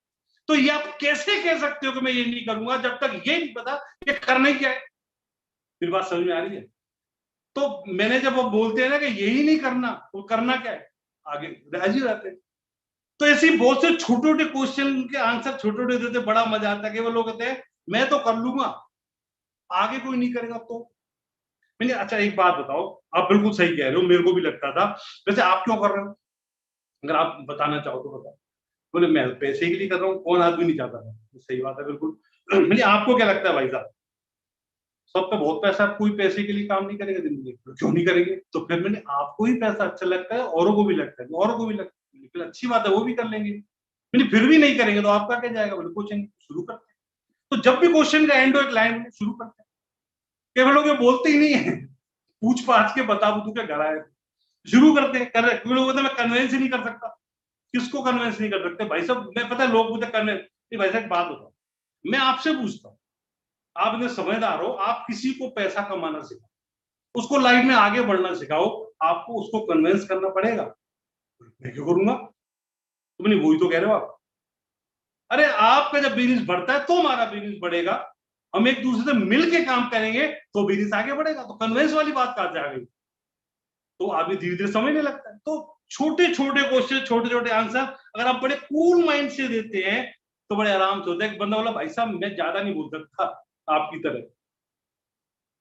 तो ये आप कैसे कह सकते हो कि मैं ये नहीं करूंगा, जब तक ये नहीं पता कि करना ही क्या है। फिर बात समझ में आ रही है। तो मैंने जब वो बोलते हैं ना कि यही नहीं करना, तो करना क्या है, आगे राजी रहते हैं। तो ऐसी बहुत से छोटे छोटे क्वेश्चन के आंसर छोटे छोटे देते, बड़ा मजा आता है कि वो लोग कहते हैं मैं तो कर लूंगा, आगे कोई नहीं करेगा। तो मैंने, अच्छा एक बात बताओ, आप बिल्कुल सही कह रहे हो, मेरे को भी लगता था, वैसे आप क्यों कर रहे हो, अगर आप बताना चाहो तो बताओ। बोले मैं पैसे के लिए कर रहा हूँ, कौन आदमी नहीं चाहता था, सही बात है बिल्कुल। मैंने, आपको क्या लगता है भाई साहब, सब पे बहुत पैसा, कोई पैसे के लिए काम नहीं करेगा जिंदगी में, क्यों नहीं करेंगे। तो फिर मैंने, आपको ही पैसा अच्छा लगता है, औरों को भी लगता है, औरों को भी लगता है, लेकिन अच्छी बात है, वो भी कर लेंगे। मैंने फिर भी नहीं करेंगे तो आपका क्या जाएगा, बोले कुछ नहीं, शुरू करते हैं। तो जब भी क्वेश्चन का एंड हो, एक लाइन में शुरू करते हैं। केवल लोग ये बोलते ही नहीं है, पूछ पाछ के बता तू क्या घर आए, शुरू करते हैं। कर लोग मैं कन्वेंस ही नहीं कर सकता, किसको कन्वेंस नहीं कर सकते भाई साहब। मैं, पता है लोग मुझे कन्वेंस, भाई साहब बात बताओ, मैं आपसे पूछता हूँ, आप इतने समझदार हो, आप किसी को पैसा कमाना सिखाओ, उसको लाइफ में आगे बढ़ना सिखाओ, आपको उसको कन्वेंस करना पड़ेगा। मैं क्यों करूंगा, तुमने वही तो कह रहे हो आप। अरे आपका जब बिजनेस बढ़ता है तो हमारा बिजनेस बढ़ेगा, हम एक दूसरे से मिल के काम करेंगे तो बिजनेस आगे बढ़ेगा। तो कन्वेंस वाली बात कहां से आ गई, तो आदमी धीरे धीरे समझने लगता है। तो छोटे छोटे क्वेश्चन, छोटे छोटे आंसर अगर आप बड़े कूल माइंड से देते हैं तो बड़े आराम से होता है। एक बंदा बोला भाई साहब मैं ज्यादा नहीं बोल सकता आपकी तरह,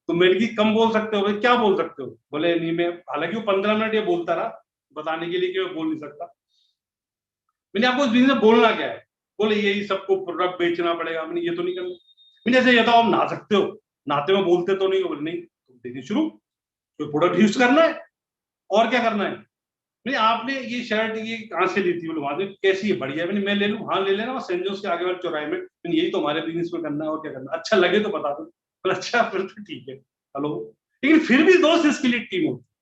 तो मेरे की कम बोल सकते हो, भाई क्या बोल सकते हो, बोले नहीं मैं, हालांकि वो 15 मिनट ये बोलता रहा बताने के लिए कि मैं बोल नहीं सकता। मैंने, आपको इस बिजनेस में बोलना क्या है, बोले यही सबको प्रोडक्ट बेचना पड़ेगा। मैंने, ये तो नहीं करना। मैंने, ऐसे ये तो आप नहा सकते हो, नहाते में बोलते तो नहीं हो, बोले नहीं, तुम देखिए शुरू, तो प्रोडक्ट यूज करना है और क्या करना है। नहीं आपने ये शर्ट ये कहाँ से ली थी, बोले वहां से, कैसी है, बढ़िया है। मैंने, मैं ले लूँ, हाँ ले लेना, वो सेंट जोस के आगे वाले चौराहे में। मैंने, यही तो हमारे बिजनेस में करना है और क्या करना, अच्छा लगे तो बता दो। बोले अच्छा फिर तो ठीक है, हेलो। लेकिन फिर भी दोस्त इसके लिए टीम होती है,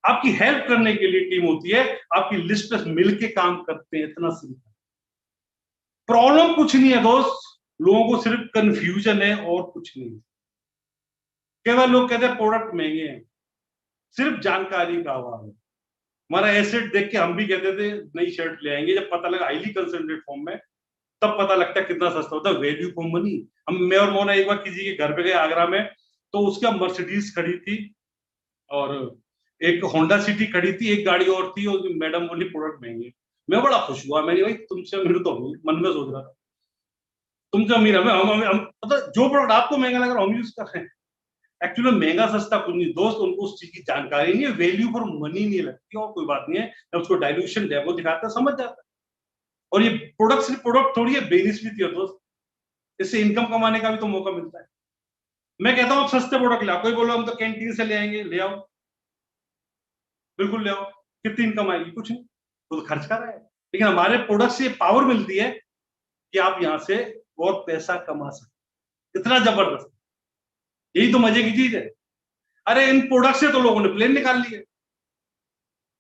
आपकी हेल्प करने के लिए टीम होती है, आपकी लिस्ट पे मिलके काम करते हैं, इतना सिंपल। प्रॉब्लम कुछ नहीं है दोस्त, लोगों को सिर्फ कंफ्यूजन है और कुछ नहीं। केवल लोग कहते हैं प्रोडक्ट महंगे हैं, सिर्फ जानकारी का अभाव है। हमारा एसेट देख के हम भी कहते थे नई शर्ट ले आएंगे, जब पता लगा हाईली कंसंट्रेट फॉर्म में, तब पता लगता है कितना सस्ता होता है, वैल्यू फॉर मनी। हम, मैं और मोना एक बार किसी के घर पे गए आगरा में, तो उसका मर्सिडीज खड़ी थी और एक होंडा सिटी खड़ी थी, एक गाड़ी और थी, और मैडम बोली प्रोडक्ट महंगे। मैं बड़ा खुश हुआ, मैंने, भाई तुमसे अमीर तो मन में सोच रहा था, तुमसे अमीर हम मतलब जो प्रोडक्ट आपको महंगा लग रहा है हम यूज कर रहे हैं। एक्चुअली महंगा सस्ता कुछ नहीं दोस्त, उनको उस चीज की जानकारी नहीं है, वैल्यू फॉर मनी नहीं लगती, और कोई बात नहीं है, जब उसको डायल्यूशन डेमो दिखाता है समझ जाता है। और ये प्रोडक्ट सिर्फ प्रोडक्ट थोड़ी है, बिजनेस भी थी दोस्त, इससे इनकम कमाने का भी तो मौका मिलता है। मैं कहता हूँ सस्ते प्रोडक्ट लाओ, कोई बोलो हम तो कैंटीन से ले आएंगे, ले आओ, बिल्कुल ले आओ, कितनी इनकम आएगी, कुछ नहीं, तो खर्च कर रहा है। लेकिन हमारे प्रोडक्ट से पावर मिलती है कि आप यहाँ से और पैसा कमा सकते, इतना जबरदस्त। यही तो मजे की चीज है। अरे इन प्रोडक्ट से तो लोगों ने प्लेन निकाल लिए।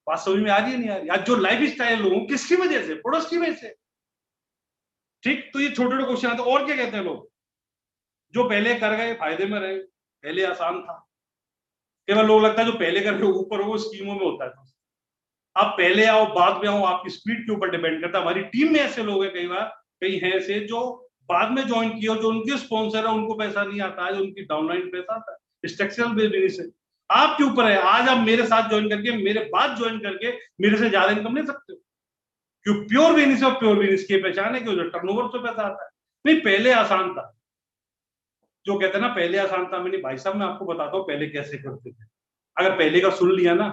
बात समझ में आ रही है नहीं आ रही? आज जो लाइफ स्टाइल लोगों किसकी वजह से? प्रोडक्ट की वजह से। ठीक, तो ये छोटे छोटे क्वेश्चन आते। और क्या कहते हैं लोग, जो पहले कर गए फायदे में रहे, पहले आसान था। केवल लोग लगता है जो पहले कर गए ऊपर हो, स्कीमों में होता है। आप पहले आओ बाद में आओ, आपकी स्पीड के ऊपर डिपेंड करता है। हमारी टीम में ऐसे लोग हैं, कई बार कई हैं ऐसे जो बाद में ज्वाइन किए, जो उनके स्पॉन्सर है उनको पैसा नहीं आता है, उनकी डाउनलाइन पैसा आता है। स्ट्रक्चरल बिजनेस है, आपके ऊपर है। आज आप मेरे साथ ज्वाइन करके, मेरे बाद ज्वाइन करके मेरे से ज्यादा इनकम ले सकते हो, क्यों? प्योर बिजनेस और प्योर बिजनेस की पहचान है, क्यों? टर्नओवर से पैसा आता है। नहीं, पहले आसान था। जो कहते हैं ना पहले आसान था, मैंने भाई साहब मैं आपको बताता हूँ पहले कैसे करते थे। अगर पहले का सुन लिया ना,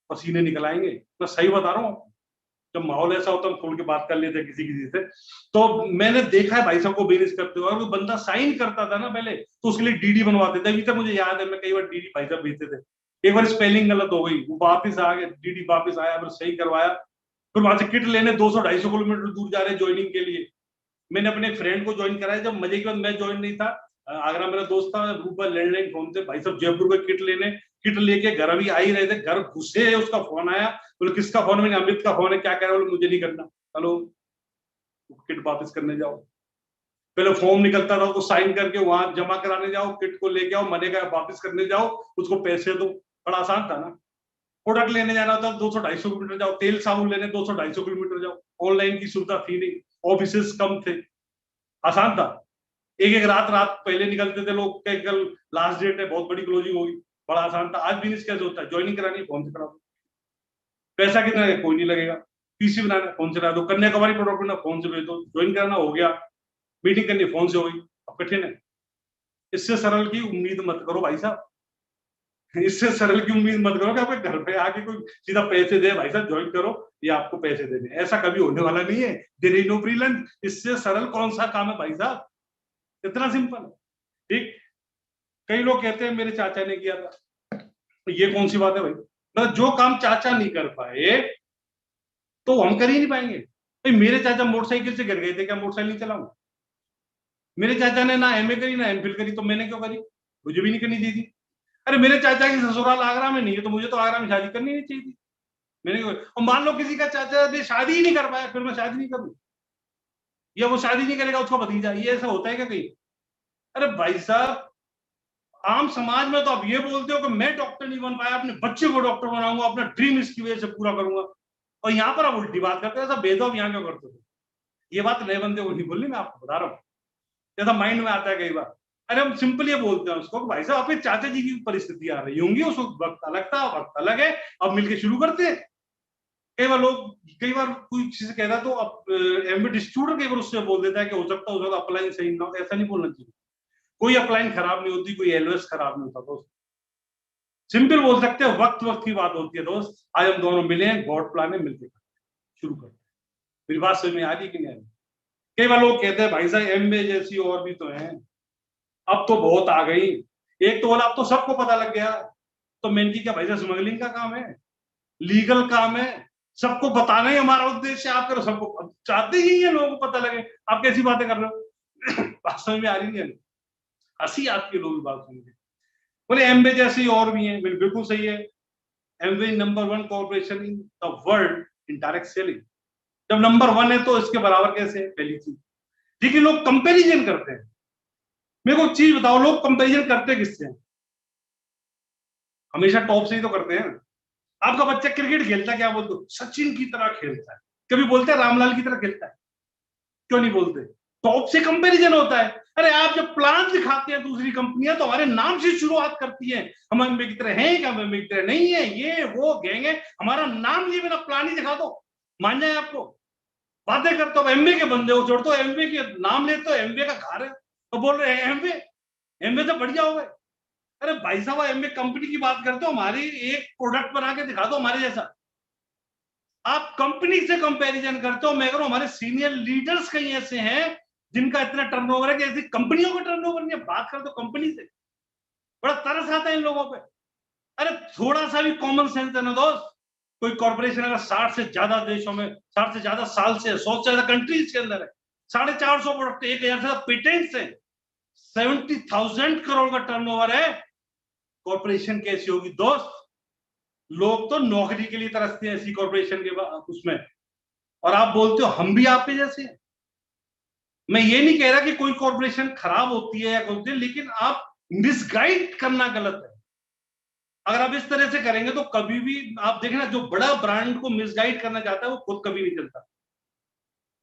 पसीने निकल आएंगे। मैं सही बता रहा हूँ। जब माहौल ऐसा होता है, हम खोल के बात कर लेते हैं किसी किसी से। तो मैंने देखा है भाई साहब को बिजनेस करते हुए, और वो बंदा साइन करता था ना पहले, तो उसके लिए डीडी बनवाते थे। अभी तक मुझे याद है, मैं कई बार डीडी भाई साहब भेजते थे। एक बार स्पेलिंग गलत हो गई, वो वापिस आ गए, डीडी वापिस आया, फिर सही करवाया। फिर वहां से किट लेने 200-250 किलोमीटर दूर जा रहे ज्वाइनिंग के लिए। मैंने अपने फ्रेंड को ज्वाइन कराया, जब मजे के बाद मैं ज्वाइन नहीं था। आगरा मेरा दोस्त था, ऊपर लैंडलाइन फोन थे, भाई साहब जयपुर में किट लेने, किट लेके घर अभी आ ही रहे थे, घर घुसे उसका फोन आया। बोले किसका फोन? मैंने अमित का फोन है, क्या कह रहा है? बोले मुझे नहीं करना। हेलो, किट वापस करने जाओ, पहले फॉर्म निकलता था, उसको साइन करके वहां जमा कराने जाओ, किट को लेके आओ, मने का वापस करने जाओ, उसको पैसे दो। बड़ा आसान था ना। प्रोडक्ट लेने जाना होता 200-250 किलोमीटर जाओ, तेल साबुन लेने 200-250 किलोमीटर जाओ। ऑनलाइन की सुविधा थी नहीं, ऑफिसेस कम थे, आसान था। एक एक रात रात पहले निकलते थे लोग, कल लास्ट डेट है, बहुत बड़ी क्लोजिंग होगी। बड़ा आसान था। आज बिजनेस कैसे होता है? ज्वाइनिंग करानी है, फोन से करा दो। पैसा कितना है? कोई नहीं लगेगा। पीसी बनाना, फोन से करा दो। कन्याकुमारी प्रोडक्ट बनाना, फोन से भेज दो। ज्वाइन करना, हो गया। मीटिंग करनी, फोन से हो गई। अब कठिन है? इससे सरल की उम्मीद मत करो भाई साहब। इससे सरल की उम्मीद मत करो कि आपके घर पे आके कोई सीधा पैसे दे, भाई साहब ज्वाइन करो, या आपको पैसे देने। ऐसा कभी होने वाला नहीं है। There is no free lunch. इससे सरल कौन सा काम है भाई साहब? इतना सिंपल। ठीक। कई लोग कहते हैं मेरे चाचा ने किया था। ये कौन सी बात है भाई? मतलब जो काम चाचा नहीं कर पाए तो हम कर ही नहीं पाएंगे भाई। मेरे चाचा मोटरसाइकिल से गिर गए थे, क्या मोटरसाइकिल नहीं चलाऊंगा? मेरे चाचा ने ना एमए करी ना एमफिल करी, तो मैंने क्यों करी? मुझे भी नहीं करनी चाहिए थी। अरे मेरे चाचा की ससुराल आगरा में नहीं है, तो मुझे तो आगरा में शादी करनी नहीं चाहिए थी। मैंने क्यों? और मान लो किसी का चाचा ने शादी ही नहीं कर पाया, फिर मैं शादी नहीं करूँ, या वो शादी नहीं करेगा उसका भतीजा, ये ऐसा होता है क्या कहीं? अरे भाई साहब, आम समाज में तो आप ये बोलते हो कि मैं डॉक्टर नहीं बन पाया, अपने बच्चे को डॉक्टर बनाऊंगा, अपना ड्रीम इसकी वजह से पूरा करूंगा, और यहाँ पर आप उल्टी बात करते हो। ऐसा भेदभाव यहाँ क्यों करते हो? ये बात नए बंदे को नहीं बोलनी, मैं आपको बता रहा हूँ। जैसा माइंड में आता है कई बार। अरे हम सिंपल ये बोलते हैं उसको, भाई साहब आपके चाचा जी की परिस्थिति आ रही होंगी, उस वक्त अलग था, वक्त अलग है, अब मिलके शुरू करते हैं। कई बार लोग, कई बार कोई चीज कहता है तो अब एमबीए स्टूडेंट कई बार उससे बोल देता है कि हो सकता है अपलाइन सही ना हो। ऐसा नहीं बोलना चाहिए। कोई अपलाइन खराब नहीं होती, कोई एलओएस खराब नहीं होता दोस्त। सिंपल बोल सकते हैं, वक्त वक्त की बात होती है दोस्त। आज हम दोनों मिले हैं, गॉड प्लान है, मिलकर शुरू करते हैं। मेरी बात समझ में आ रही है कि नहीं आ रही? कई बार लोग कहते हैं भाई साहब एमबीए जैसी और भी तो हैं, अब तो बहुत आ गई। एक तो बोला अब तो सबको पता लग गया, तो मेन की क्या भाई साहब स्मगलिंग का काम है, लीगल काम है, सबको बताना ही हमारा उद्देश्य। आप करो, सबको चाहते ही है लोगों को पता लगे। आप कैसी बातें कर रहे हो? बात समझ में आ रही है? हंसी आती है लोग बात सुन के। बोले एमबीए जैसी और भी है, बिल्कुल सही है। MBA number 1 corporation in the world in direct selling. जब नंबर 1 है तो इसके बराबर कैसे है? पहली चीज। लेकिन लोग कंपैरिजन करते हैं। मेरे को चीज बताओ, लोग कंपैरिजन करते किससे हैं? हमेशा टॉप से ही तो करते हैं। आपका बच्चा क्रिकेट खेलता है, क्या बोलते हो? सचिन की तरह खेलता है। कभी बोलते हैं रामलाल की तरह खेलता है? क्यों नहीं बोलते? टॉप से कंपैरिजन होता है। अरे आप जब प्लान दिखाते हैं दूसरी कंपनियां, तो हमारे नाम से शुरुआत करती है। हम एमबीए की तरह हैं क्या? एमबीए की तरह नहीं है, ये वो गैंग है। हमारा नाम लिए बिना प्लान ही दिखा दो, मान जाए आपको। बातें करते हो एमबीए के बंदे हो, छोड़ते हो एमबीए के नाम लेते हो, एमबीए का घर है तो बोल रहे हैं एमबीए, एमबीए तो बढ़िया हो गए। अरे भाई साहब एमबीए कंपनी की बात करते हो, हमारी एक प्रोडक्ट बना के दिखा दो हमारे जैसा। आप कंपनी से कंपैरिजन करते हो। मैं कह रहा हूं हमारे सीनियर लीडर्स कई ऐसे हैं जिनका इतना टर्नओवर है कि ऐसी कंपनियों का टर्नओवर नहीं है। बात करते हो कंपनी से, बड़ा तरस आता है इन लोगों पे। अरे थोड़ा सा भी कॉमन सेंस है ना दोस्त। कोई कॉर्पोरेशन अगर 60 से ज्यादा देशों में, 60 से ज्यादा साल से, 100 से ज्यादा कंट्रीज के अंदर है, 450 प्रोडक्ट, 1000 से ज्यादा पेटेंट्स हैं, 70,000 करोड़ का टर्नओवर है, कॉर्पोरेशन कैसी होगी दोस्त? लोग तो नौकरी के लिए तरसते हैं ऐसी कॉर्पोरेशन के उसमें, और आप बोलते हो हम भी आप पे जैसे हैं। मैं ये नहीं कह रहा कि कोई कॉर्पोरेशन खराब होती है या कुछ, लेकिन आप मिसगाइड करना गलत है। अगर आप इस तरह से करेंगे तो कभी भी आप देखना, जो बड़ा ब्रांड को मिसगाइड करना चाहता है वो खुद कभी नहीं चलता।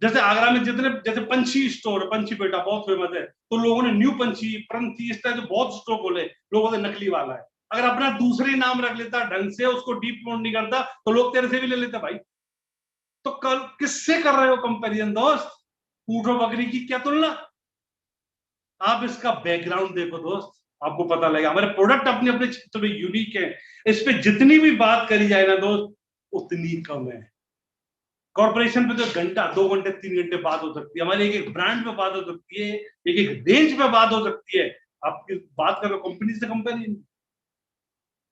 जैसे आगरा में जितने, जैसे पंछी स्टोर, पंछी पेटा बहुत फेमस है, तो लोगों ने न्यू पंछी, पंछी इस तरह से बहुत स्टोर खोले, लोगों ने नकली वाला है। अगर अपना दूसरे नाम रख लेता ढंग से, उसको डीप प्रमोट नहीं करता, तो लोग तेरे से भी ले लेते भाई। तो कल किससे कर रहे हो कंपैरिजन दोस्त? ऊंट और बकरी की क्या तुलना? आप इसका बैकग्राउंड देखो दोस्त, आपको पता लगेगा। हमारे प्रोडक्ट अपने अपने क्षेत्र में यूनिक है, इस पे जितनी भी बात करी जाए ना दोस्त, उतनी कम है। कॉर्पोरेशन पे तो घंटा, 2 घंटे, 3 घंटे बात हो सकती है, हमारे एक एक ब्रांड पे बात हो सकती है, एक एक रेंज पे बात हो सकती है। आपकी बात करो कंपनी से कंपेरिजन।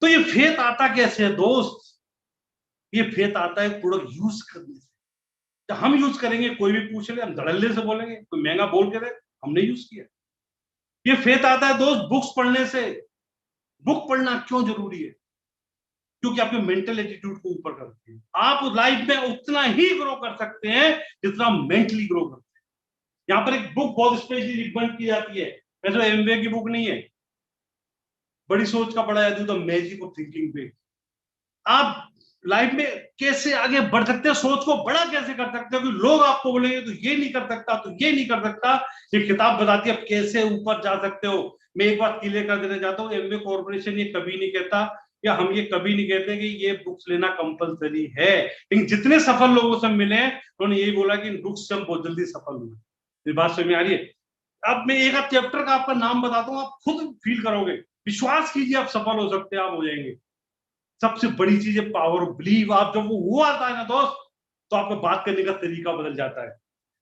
तो ये फेथ आता कैसे है दोस्त? ये फेथ आता है प्रोडक्ट यूज करने से। जब हम यूज करेंगे, कोई भी पूछ ले, हम धड़ल्ले से बोलेंगे, कोई महंगा बोल के दे, हमने यूज किया। ये फेथ आता है दोस्त बुक्स पढ़ने से। बुक पढ़ना क्यों जरूरी है? क्योंकि आपके मेंटल एटीट्यूड को ऊपर करती है। आप लाइफ में उतना ही ग्रो कर सकते हैं जितना मेंटली ग्रो करते हैं। यहाँ पर एक बुक बहुत स्पेशली रिकमेंड की जाती है, वैसे एमबीए की बुक नहीं है, बड़ी सोच का बड़ा जादू, the magic of thinking big. आप लाइफ में कैसे आगे बढ़ सकते हैं, सोच को बड़ा कैसे कर सकते हो, कि लोग आपको बोलेंगे तो ये नहीं कर सकता, तो ये नहीं कर सकता। ये किताब बताती है आप कैसे ऊपर जा सकते हो। मैं एक बात क्लियर कर देना चाहता हूँ, एमबीए कॉर्पोरेशन ये कभी नहीं कहता, या हम ये कभी नहीं कहते कि ये बुक्स लेना कंपलसरी है। लेकिन जितने सफल लोगों से मिले, उन्होंने यही बोला कि इन बुक्स से हम बहुत जल्दी सफल हुए। ये बात समझ में आ रही है? अब मैं एक आध चैप्टर का आपका नाम बताता हूँ, आप खुद फील करोगे, विश्वास कीजिए आप सफल हो सकते हैं, आप हो जाएंगे। सबसे बड़ी चीज है पावर ऑफ बिलीव। आप जब वो हुआ आता है ना दोस्त, तो आपका बात करने का तरीका बदल जाता है।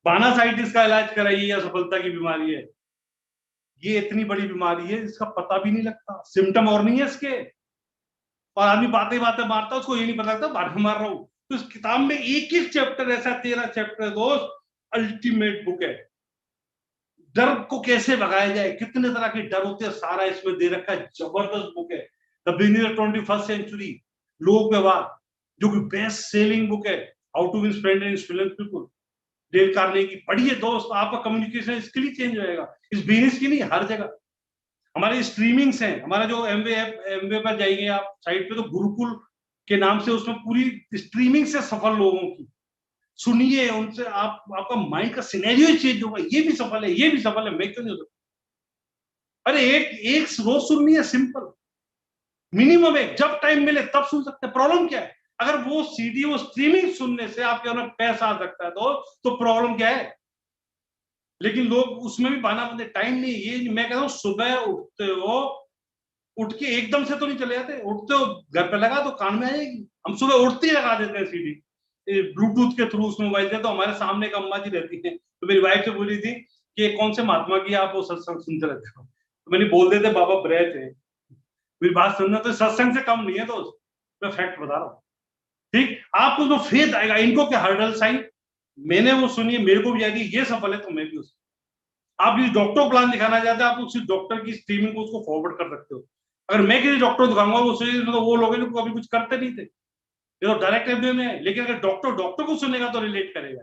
बानासाइटिस का इलाज कराइए या सफलता की बीमारी है, ये इतनी बड़ी बीमारी है इसका पता भी नहीं लगता, सिम्टम और नहीं है इसके, और आदमी बातें बातें मारता है, उसको ये नहीं पता लगता बातें मार रहा हूं। तो इस किताब में एक एक चैप्टर ऐसा, 13 चैप्टर दोस्त, अल्टीमेट बुक है। डर को कैसे भगाया जाए, कितने तरह के डर होते हैं, सारा इसमें दे रखा है। जबरदस्त बुक है, the beginning of 21st century, लोक व्यवहार, जो कि बेस्ट सेलिंग बुक है, how to win friend and influence people, Dale Carnegie. पढ़िए दोस्त, आपका कम्युनिकेशन स्किल ही चेंज हो जाएगा। इस बिजनेस की नहीं, हर जगह हमारे स्ट्रीमिंग्स हैं। हमारा जो एमवे पर जाइए आप साइट पे, तो गुरुकुल के नाम से उसमें पूरी स्ट्रीमिंग से सफल लोगों की सुनिए, उनसे आपका माइंड का सिनेरियो ही चेंज होगा। ये भी सफल है, ये भी सफल है, मैं क्यों नहीं हो सकता? अरे एक रोज सुननी है, सिंपल, मिनिमम एक, जब टाइम मिले तब सुन सकते हैं। प्रॉब्लम क्या है? अगर वो सीडी, वो स्ट्रीमिंग सुनने से आपके अंदर पैसा आ सकता है तो प्रॉब्लम क्या है? लेकिन लोग उसमें भी बहाना बनते, टाइम नहीं। ये मैं कहता हूँ, सुबह उठते हो, उठ के एकदम से तो नहीं चले जाते, उठते हो घर पे लगा तो कान में आएगी। हम सुबह उठते ही लगा देते हैं सीडी, ब्लूटूथ के थ्रू उसमें मोबाइल से। तो हमारे सामने एक अम्मा जी रहती है, तो मेरी वाइफ से बोली थी कि कौन से महात्मा की आप वो सत्संग सुनते रहते हो, तो मैंने बोल देते बाबा ब्रह थे। मेरी बात सुनना, तो सत्संग से कम नहीं है दोस्त, मैं फैक्ट बता रहा हूँ। ठीक, आपको जो फेथ आएगा, इनको क्या हर्डल साइन, मैंने वो सुनिए, मेरे को भी आएगी, ये सफल है तो मैं भी उसको। आप इस डॉक्टर प्लान दिखाना चाहते हैं, आप उसी डॉक्टर की स्ट्रीमिंग को उसको फॉरवर्ड कर सकते हो। अगर मैं किसी डॉक्टर को दिखाऊंगा, वो लोग जो कभी कुछ करते नहीं थे, ये तो डायरेक्ट एमबीए में है। लेकिन अगर डॉक्टर को सुनेगा तो रिलेट करेगा।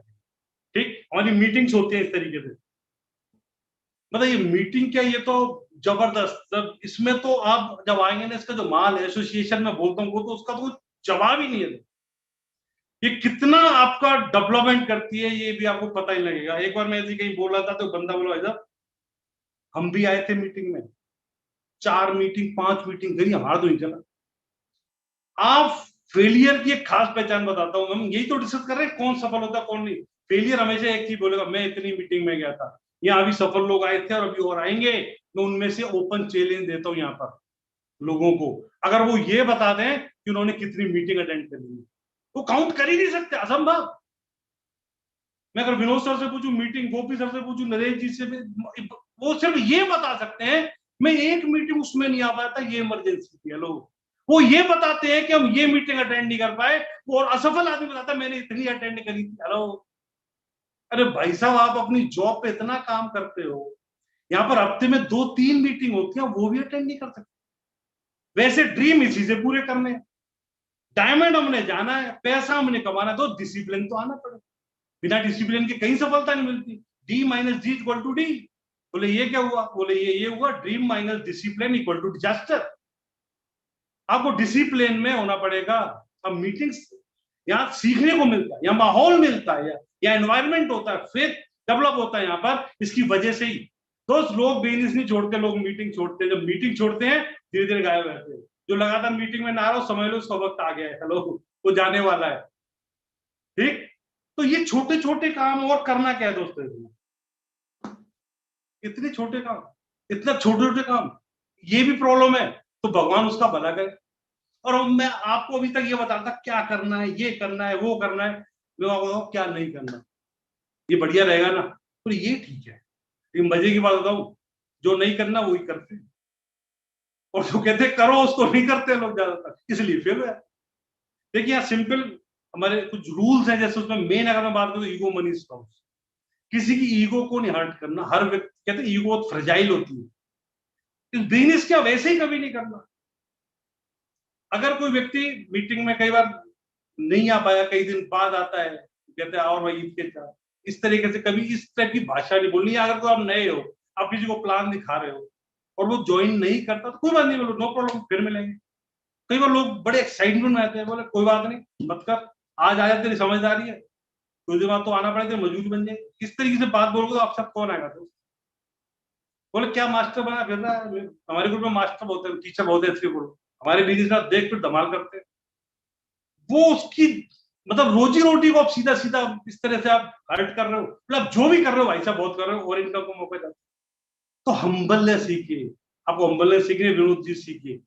ठीक, हमारी मीटिंग्स होती है इस तरीके से। मतलब ये मीटिंग क्या, ये तो जबरदस्त। इसमें तो आप जब आएंगे ना, इसका जो माल है, एसोसिएशन में बोलता हूँ, वो तो उसका तो जवाब ही नहीं है। ये कितना आपका डेवलपमेंट करती है, ये भी आपको पता ही लगेगा। एक बार मैं ऐसे कहीं बोल रहा था, तो बंदा बोला, भाई हम भी आए थे मीटिंग में, 4 मीटिंग 5 मीटिंग करी, हमारा तो नहीं चला। आप फेलियर की एक खास पहचान बताता हूँ, हम यही तो डिस्कस कर रहे हैं, कौन सफल होता कौन नहीं। फेलियर हमेशा एक चीज बोलेगा, मैं इतनी मीटिंग में गया था, यहाँ अभी सफल लोग आए थे और अभी और आएंगे, मैं उनमें से ओपन चैलेंज देता हूँ यहाँ पर लोगों को। अगर वो ये बता दें कि उन्होंने कितनी मीटिंग अटेंड कर ली, वो काउंट कर ही नहीं सकते, असंभव। मैं अगर विनोद सर से पूछूं मीटिंग, गोपी सर से पूछूं, नरेश जी से भी, वो सिर्फ ये बता सकते हैं मैं एक मीटिंग उसमें नहीं आ पाया था, ये इमरजेंसी थी। लोग वो ये बताते हैं कि हम ये मीटिंग अटेंड नहीं कर पाए, और असफल आदमी बताता मैंने इतनी अटेंड करी थी। हेलो, अरे भाई साहब, आप अपनी जॉब पे इतना काम करते हो, यहाँ पर हफ्ते में 2-3 मीटिंग होती है, वो भी अटेंड नहीं कर सकते। वैसे ड्रीम इसी से पूरे करने हैं, डायमंड हमने जाना है, पैसा हमने कमाना है, तो डिसिप्लिन तो आना पड़ेगा। बिना डिसिप्लिन के कहीं सफलता नहीं मिलती। D minus D equal to D। बोले ये क्या हुआ? बोले ये हुआ dream minus discipline equal to disaster. आपको डिसिप्लिन में होना पड़ेगा। अब मीटिंग्स यहाँ सीखने को मिलता है, यहाँ माहौल मिलता है, यहाँ एनवायरमेंट होता है, फेथ डेवलप होता है यहाँ पर, इसकी वजह से ही। दोस्त, लोग बिजनेस नहीं छोड़ते, लोग मीटिंग छोड़ते हैं। जब मीटिंग छोड़ते हैं धीरे धीरे गायब रहते हैं। जो लगातार मीटिंग में ना रहो, समझ लो उसका वक्त आ गया है, हेलो, वो जाने वाला है। ठीक, तो ये छोटे छोटे काम, और करना क्या है दोस्तों? इतने छोटे काम, इतना छोटे छोटे काम, ये भी प्रॉब्लम है, तो भगवान उसका भला करे। और मैं आपको अभी तक ये बताता क्या करना है, ये करना है, वो करना है, मैं आपको क्या नहीं करना, ये बढ़िया रहेगा ना, तो ये ठीक है। ये मजे की बात बताऊं, जो नहीं करना वही करते हैं, और जो कहते करो उसको नहीं करते लोग ज्यादातर, इसलिए फेल हुआ। देखिए यहाँ सिंपल हमारे कुछ रूल्स हैं, जैसे उसमें मेन अगर मैं बात करूं, ईगो मनी स्टॉप्स। किसी की ईगो को नहीं हर्ट करना। हर व्यक्ति कहते ईगो बहुत फ्रेजाइल होती है, बिजनेस क्या वैसे ही कभी नहीं करना। अगर कोई व्यक्ति मीटिंग में कई बार नहीं आ पाया, कई दिन बाद आता है, कहते हैं और भाई ईद के चार, इस तरीके से कभी इस टाइप की भाषा नहीं बोलनी। अगर तो आप नए हो, आप किसी को प्लान दिखा रहे हो और वो ज्वाइन नहीं करता, तो कोई बात नहीं, बोलो नो प्रॉब्लम, फिर मिलेंगे। कई बार लोग बड़े एक्साइटमेंट में आते हैं, बोले कोई बात नहीं, मत कर, आज आया, तेरी समझदारी है, कुछ दिन बाद तो आना पड़ेगा, मजबूरी बन जाए। इस तरीके से बात बोलोगे तो आप सब कौन आएगा? तो बोले क्या मास्टर बना फिर रहा है? हमारे ग्रुप में मास्टर बहुत है, टीचर बहुत है, हमारे बिजनेस में देख फिर धमाल करते हैं। वो उसकी मतलब रोजी रोटी को आप सीधा सीधा इस तरह से आप हर्ट कर रहे हो, मतलब जो भी कर रहे हो भाई साहब बहुत कर रहे हो, और इनकम को मौका जाता। तो हम्बलनेस सीखिए, आपको हम्बलनेस सीखनी है, विनोद जी सीखिए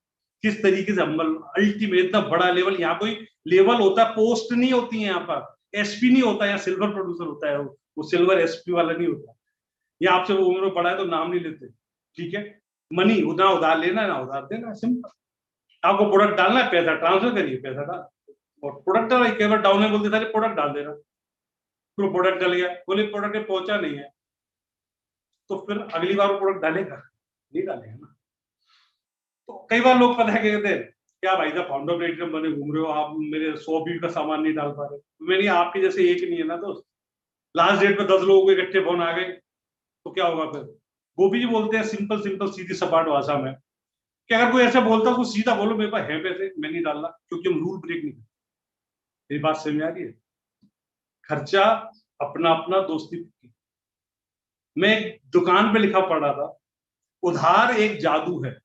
किस तरीके से हम्बल, अल्टीमेट इतना बड़ा लेवल। यहाँ कोई लेवल होता है, पोस्ट नहीं होती है यहाँ पर, एसपी नहीं होता, यहाँ सिल्वर प्रोड्यूसर होता है, वो सिल्वर एसपी वाला नहीं होता। यहाँ आपसे वो उम्र बड़ा है तो नाम नहीं लेते, ठीक है? मनी ना उधार लेना है ना उधार देना, सिंपल। आपको प्रोडक्ट डालना है, पैसा ट्रांसफर करिए, पैसा डाल, और प्रोडक्ट डाल, कई बार डाउन में बोलते सारे प्रोडक्ट डाल देना, फिर प्रोडक्ट डल गया, बोले प्रोडक्ट पहुंचा नहीं है, तो फिर अगली बार वो प्रोडक्ट डालेगा नहीं? डालेगा ना। तो कई बार लोग पता है कहते हैं, क्या भाई साहब फाउंडर प्लेटिनम बने घूम रहे हो आप, मेरे 100 बीट का सामान नहीं डाल पा रहे। मैंने आपके जैसे एक नहीं है ना दोस्त, लास्ट डेट पे 10 लोगों को इकट्ठे फोन आ गए तो क्या होगा फिर? गोपी जी बोलते हैं सिंपल सिंपल सीधी सपाट भाषा में कि अगर कोई ऐसा बोलता है तो सीधा बोलो मेरे पास है पैसे, मैं नहीं डालना, क्योंकि हम रूल ब्रेक नहीं करते। मेरी बात समझ आ रही है? खर्चा अपना अपना, दोस्ती पक्की। मैं एक दुकान पे लिखा पढ़ रहा था, उधार एक जादू है,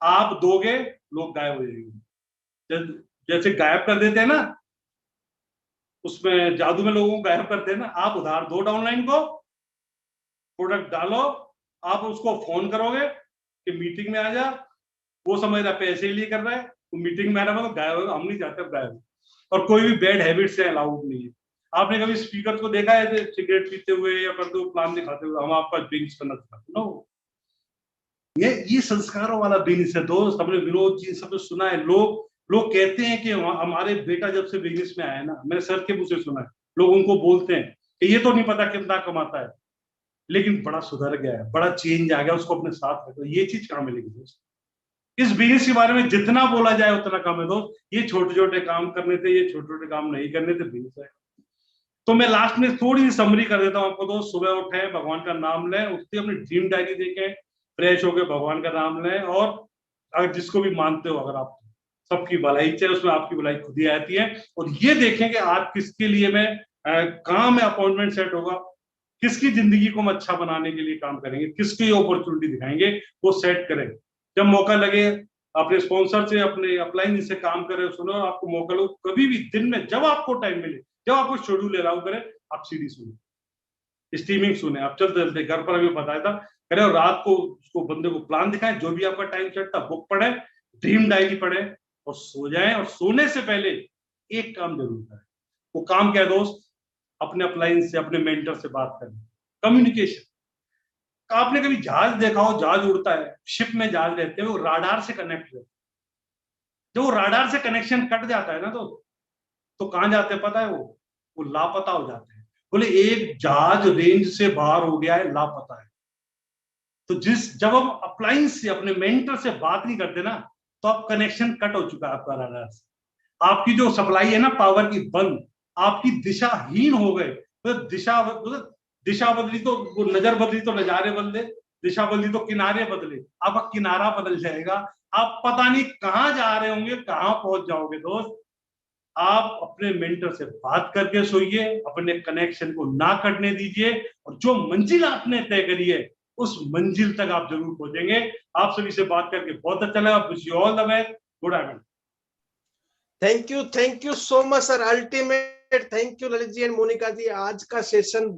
आप दोगे लोग गायब हो जाएंगे। जैसे गायब कर देते हैं ना, उसमें जादू में लोगों को गायब करते हैं ना, आप उधार दो डाउनलाइन को, प्रोडक्ट डालो, आप उसको फोन करोगे कि मीटिंग में आ जा, वो समझ रहा है पैसे के लिए कर रहा है, वो मीटिंग में आ रहा है तो गायब होगा, हम नहीं चाहते गायब। और कोई भी बैड हैबिट से अलाउड नहीं है। आपने कभी स्पीकर को देखा है सिगरेट पीते हुए या करते हुए प्लान दिखाते हुए, हम आपका बिजनेस करना चाहते नो। ये संस्कारों वाला बिजनेस है दोस्त। हमने विनोद जी सब सुना है, लोग कहते हैं कि हमारे बेटा जब से बिजनेस में आया ना, मैंने सर के मुंह से सुना है, लोग उनको बोलते हैं कि ये तो नहीं पता कितना कमाता है, लेकिन बड़ा सुधर गया है, बड़ा चेंज आ गया, उसको अपने साथ रखो। ये चीज कहाँ मिलेगी दोस्त? इस बिजनेस के बारे में जितना बोला जाए उतना कम है दोस्त। ये छोटे छोटे काम करने थे, ये छोटे छोटे काम नहीं करने थे, बिजनेस है। तो मैं लास्ट में थोड़ी सी समरी कर देता हूँ आपको दोस्त। सुबह उठे, भगवान का नाम लें, उठते अपनी ड्रीम डायरी देखें, फ्रेश होकर भगवान का नाम लें, और अगर जिसको भी मानते हो, अगर आप सबकी भलाई चाहे, उसमें आपकी भलाई खुद ही आती है। और ये देखें कि आज किसके लिए मैं कहाँ में अपॉइंटमेंट सेट होगा, किसकी जिंदगी को हम अच्छा बनाने के लिए काम करेंगे, किसकी अपॉर्चुनिटी दिखाएंगे, वो सेट करें। जब मौका लगे अपने स्पॉन्सर से, अपने अपलाइन से काम करें, सुनो आपको मौका लो, कभी भी दिन में जब आपको टाइम मिले, जब आपको शेड्यूल अलाउ करे, आप सीडी सुने, स्ट्रीमिंग सुने, आप चलते चलते घर पर अभी बताया था करें, और रात को उसको बंदे को प्लान दिखाएं, जो भी आपका टाइम सेट था, बुक पढ़े, ड्रीम डायरी पढ़े, और सो जाएं। और सोने से पहले एक काम जरूर करें। वो काम क्या है दोस्त? अपने अपलाइन से, अपने मेंटर से बात करें, कम्युनिकेशन। आपने कभी जहाज देखा हो, जहाज उड़ता है, शिप में जहाज रहते हैं, वो राडार से कनेक्ट रहते हैं। जब वो राडार से कनेक्शन कट जाता है ना तो कहां जाते हैं पता है? वो लापता हो जाते हैं। बोले एक जहाज रेंज से बाहर हो गया है, लापता है। तो जब हम अप्लायंस से अपने मेंटर से बात नहीं करते ना, तो आप कनेक्शन कट हो चुका है आपका राडार से। आपकी जो सप्लाई है ना पावर की बंद, आपकी दिशाहीन हो गए। तो दिशा बदली तो नजर बदली तो नजारे बदले, दिशा बदली तो किनारे बदले, आपका किनारा बदल जाएगा। आप पता नहीं कहां जा रहे होंगे, कहां पहुंच जाओगे दोस्त। आप अपने मेंटर से बात करके सोइए, अपने कनेक्शन को ना कटने दीजिए, और जो मंजिल आपने तय करी है उस मंजिल तक आप जरूर पहुंचेंगे। आप सभी से बात करके बहुत अच्छा लगा। Wish you all the best. Good afternoon. Thank you so much sir, ultimate thank you Lalit ji and Monika ji. आज का सेशन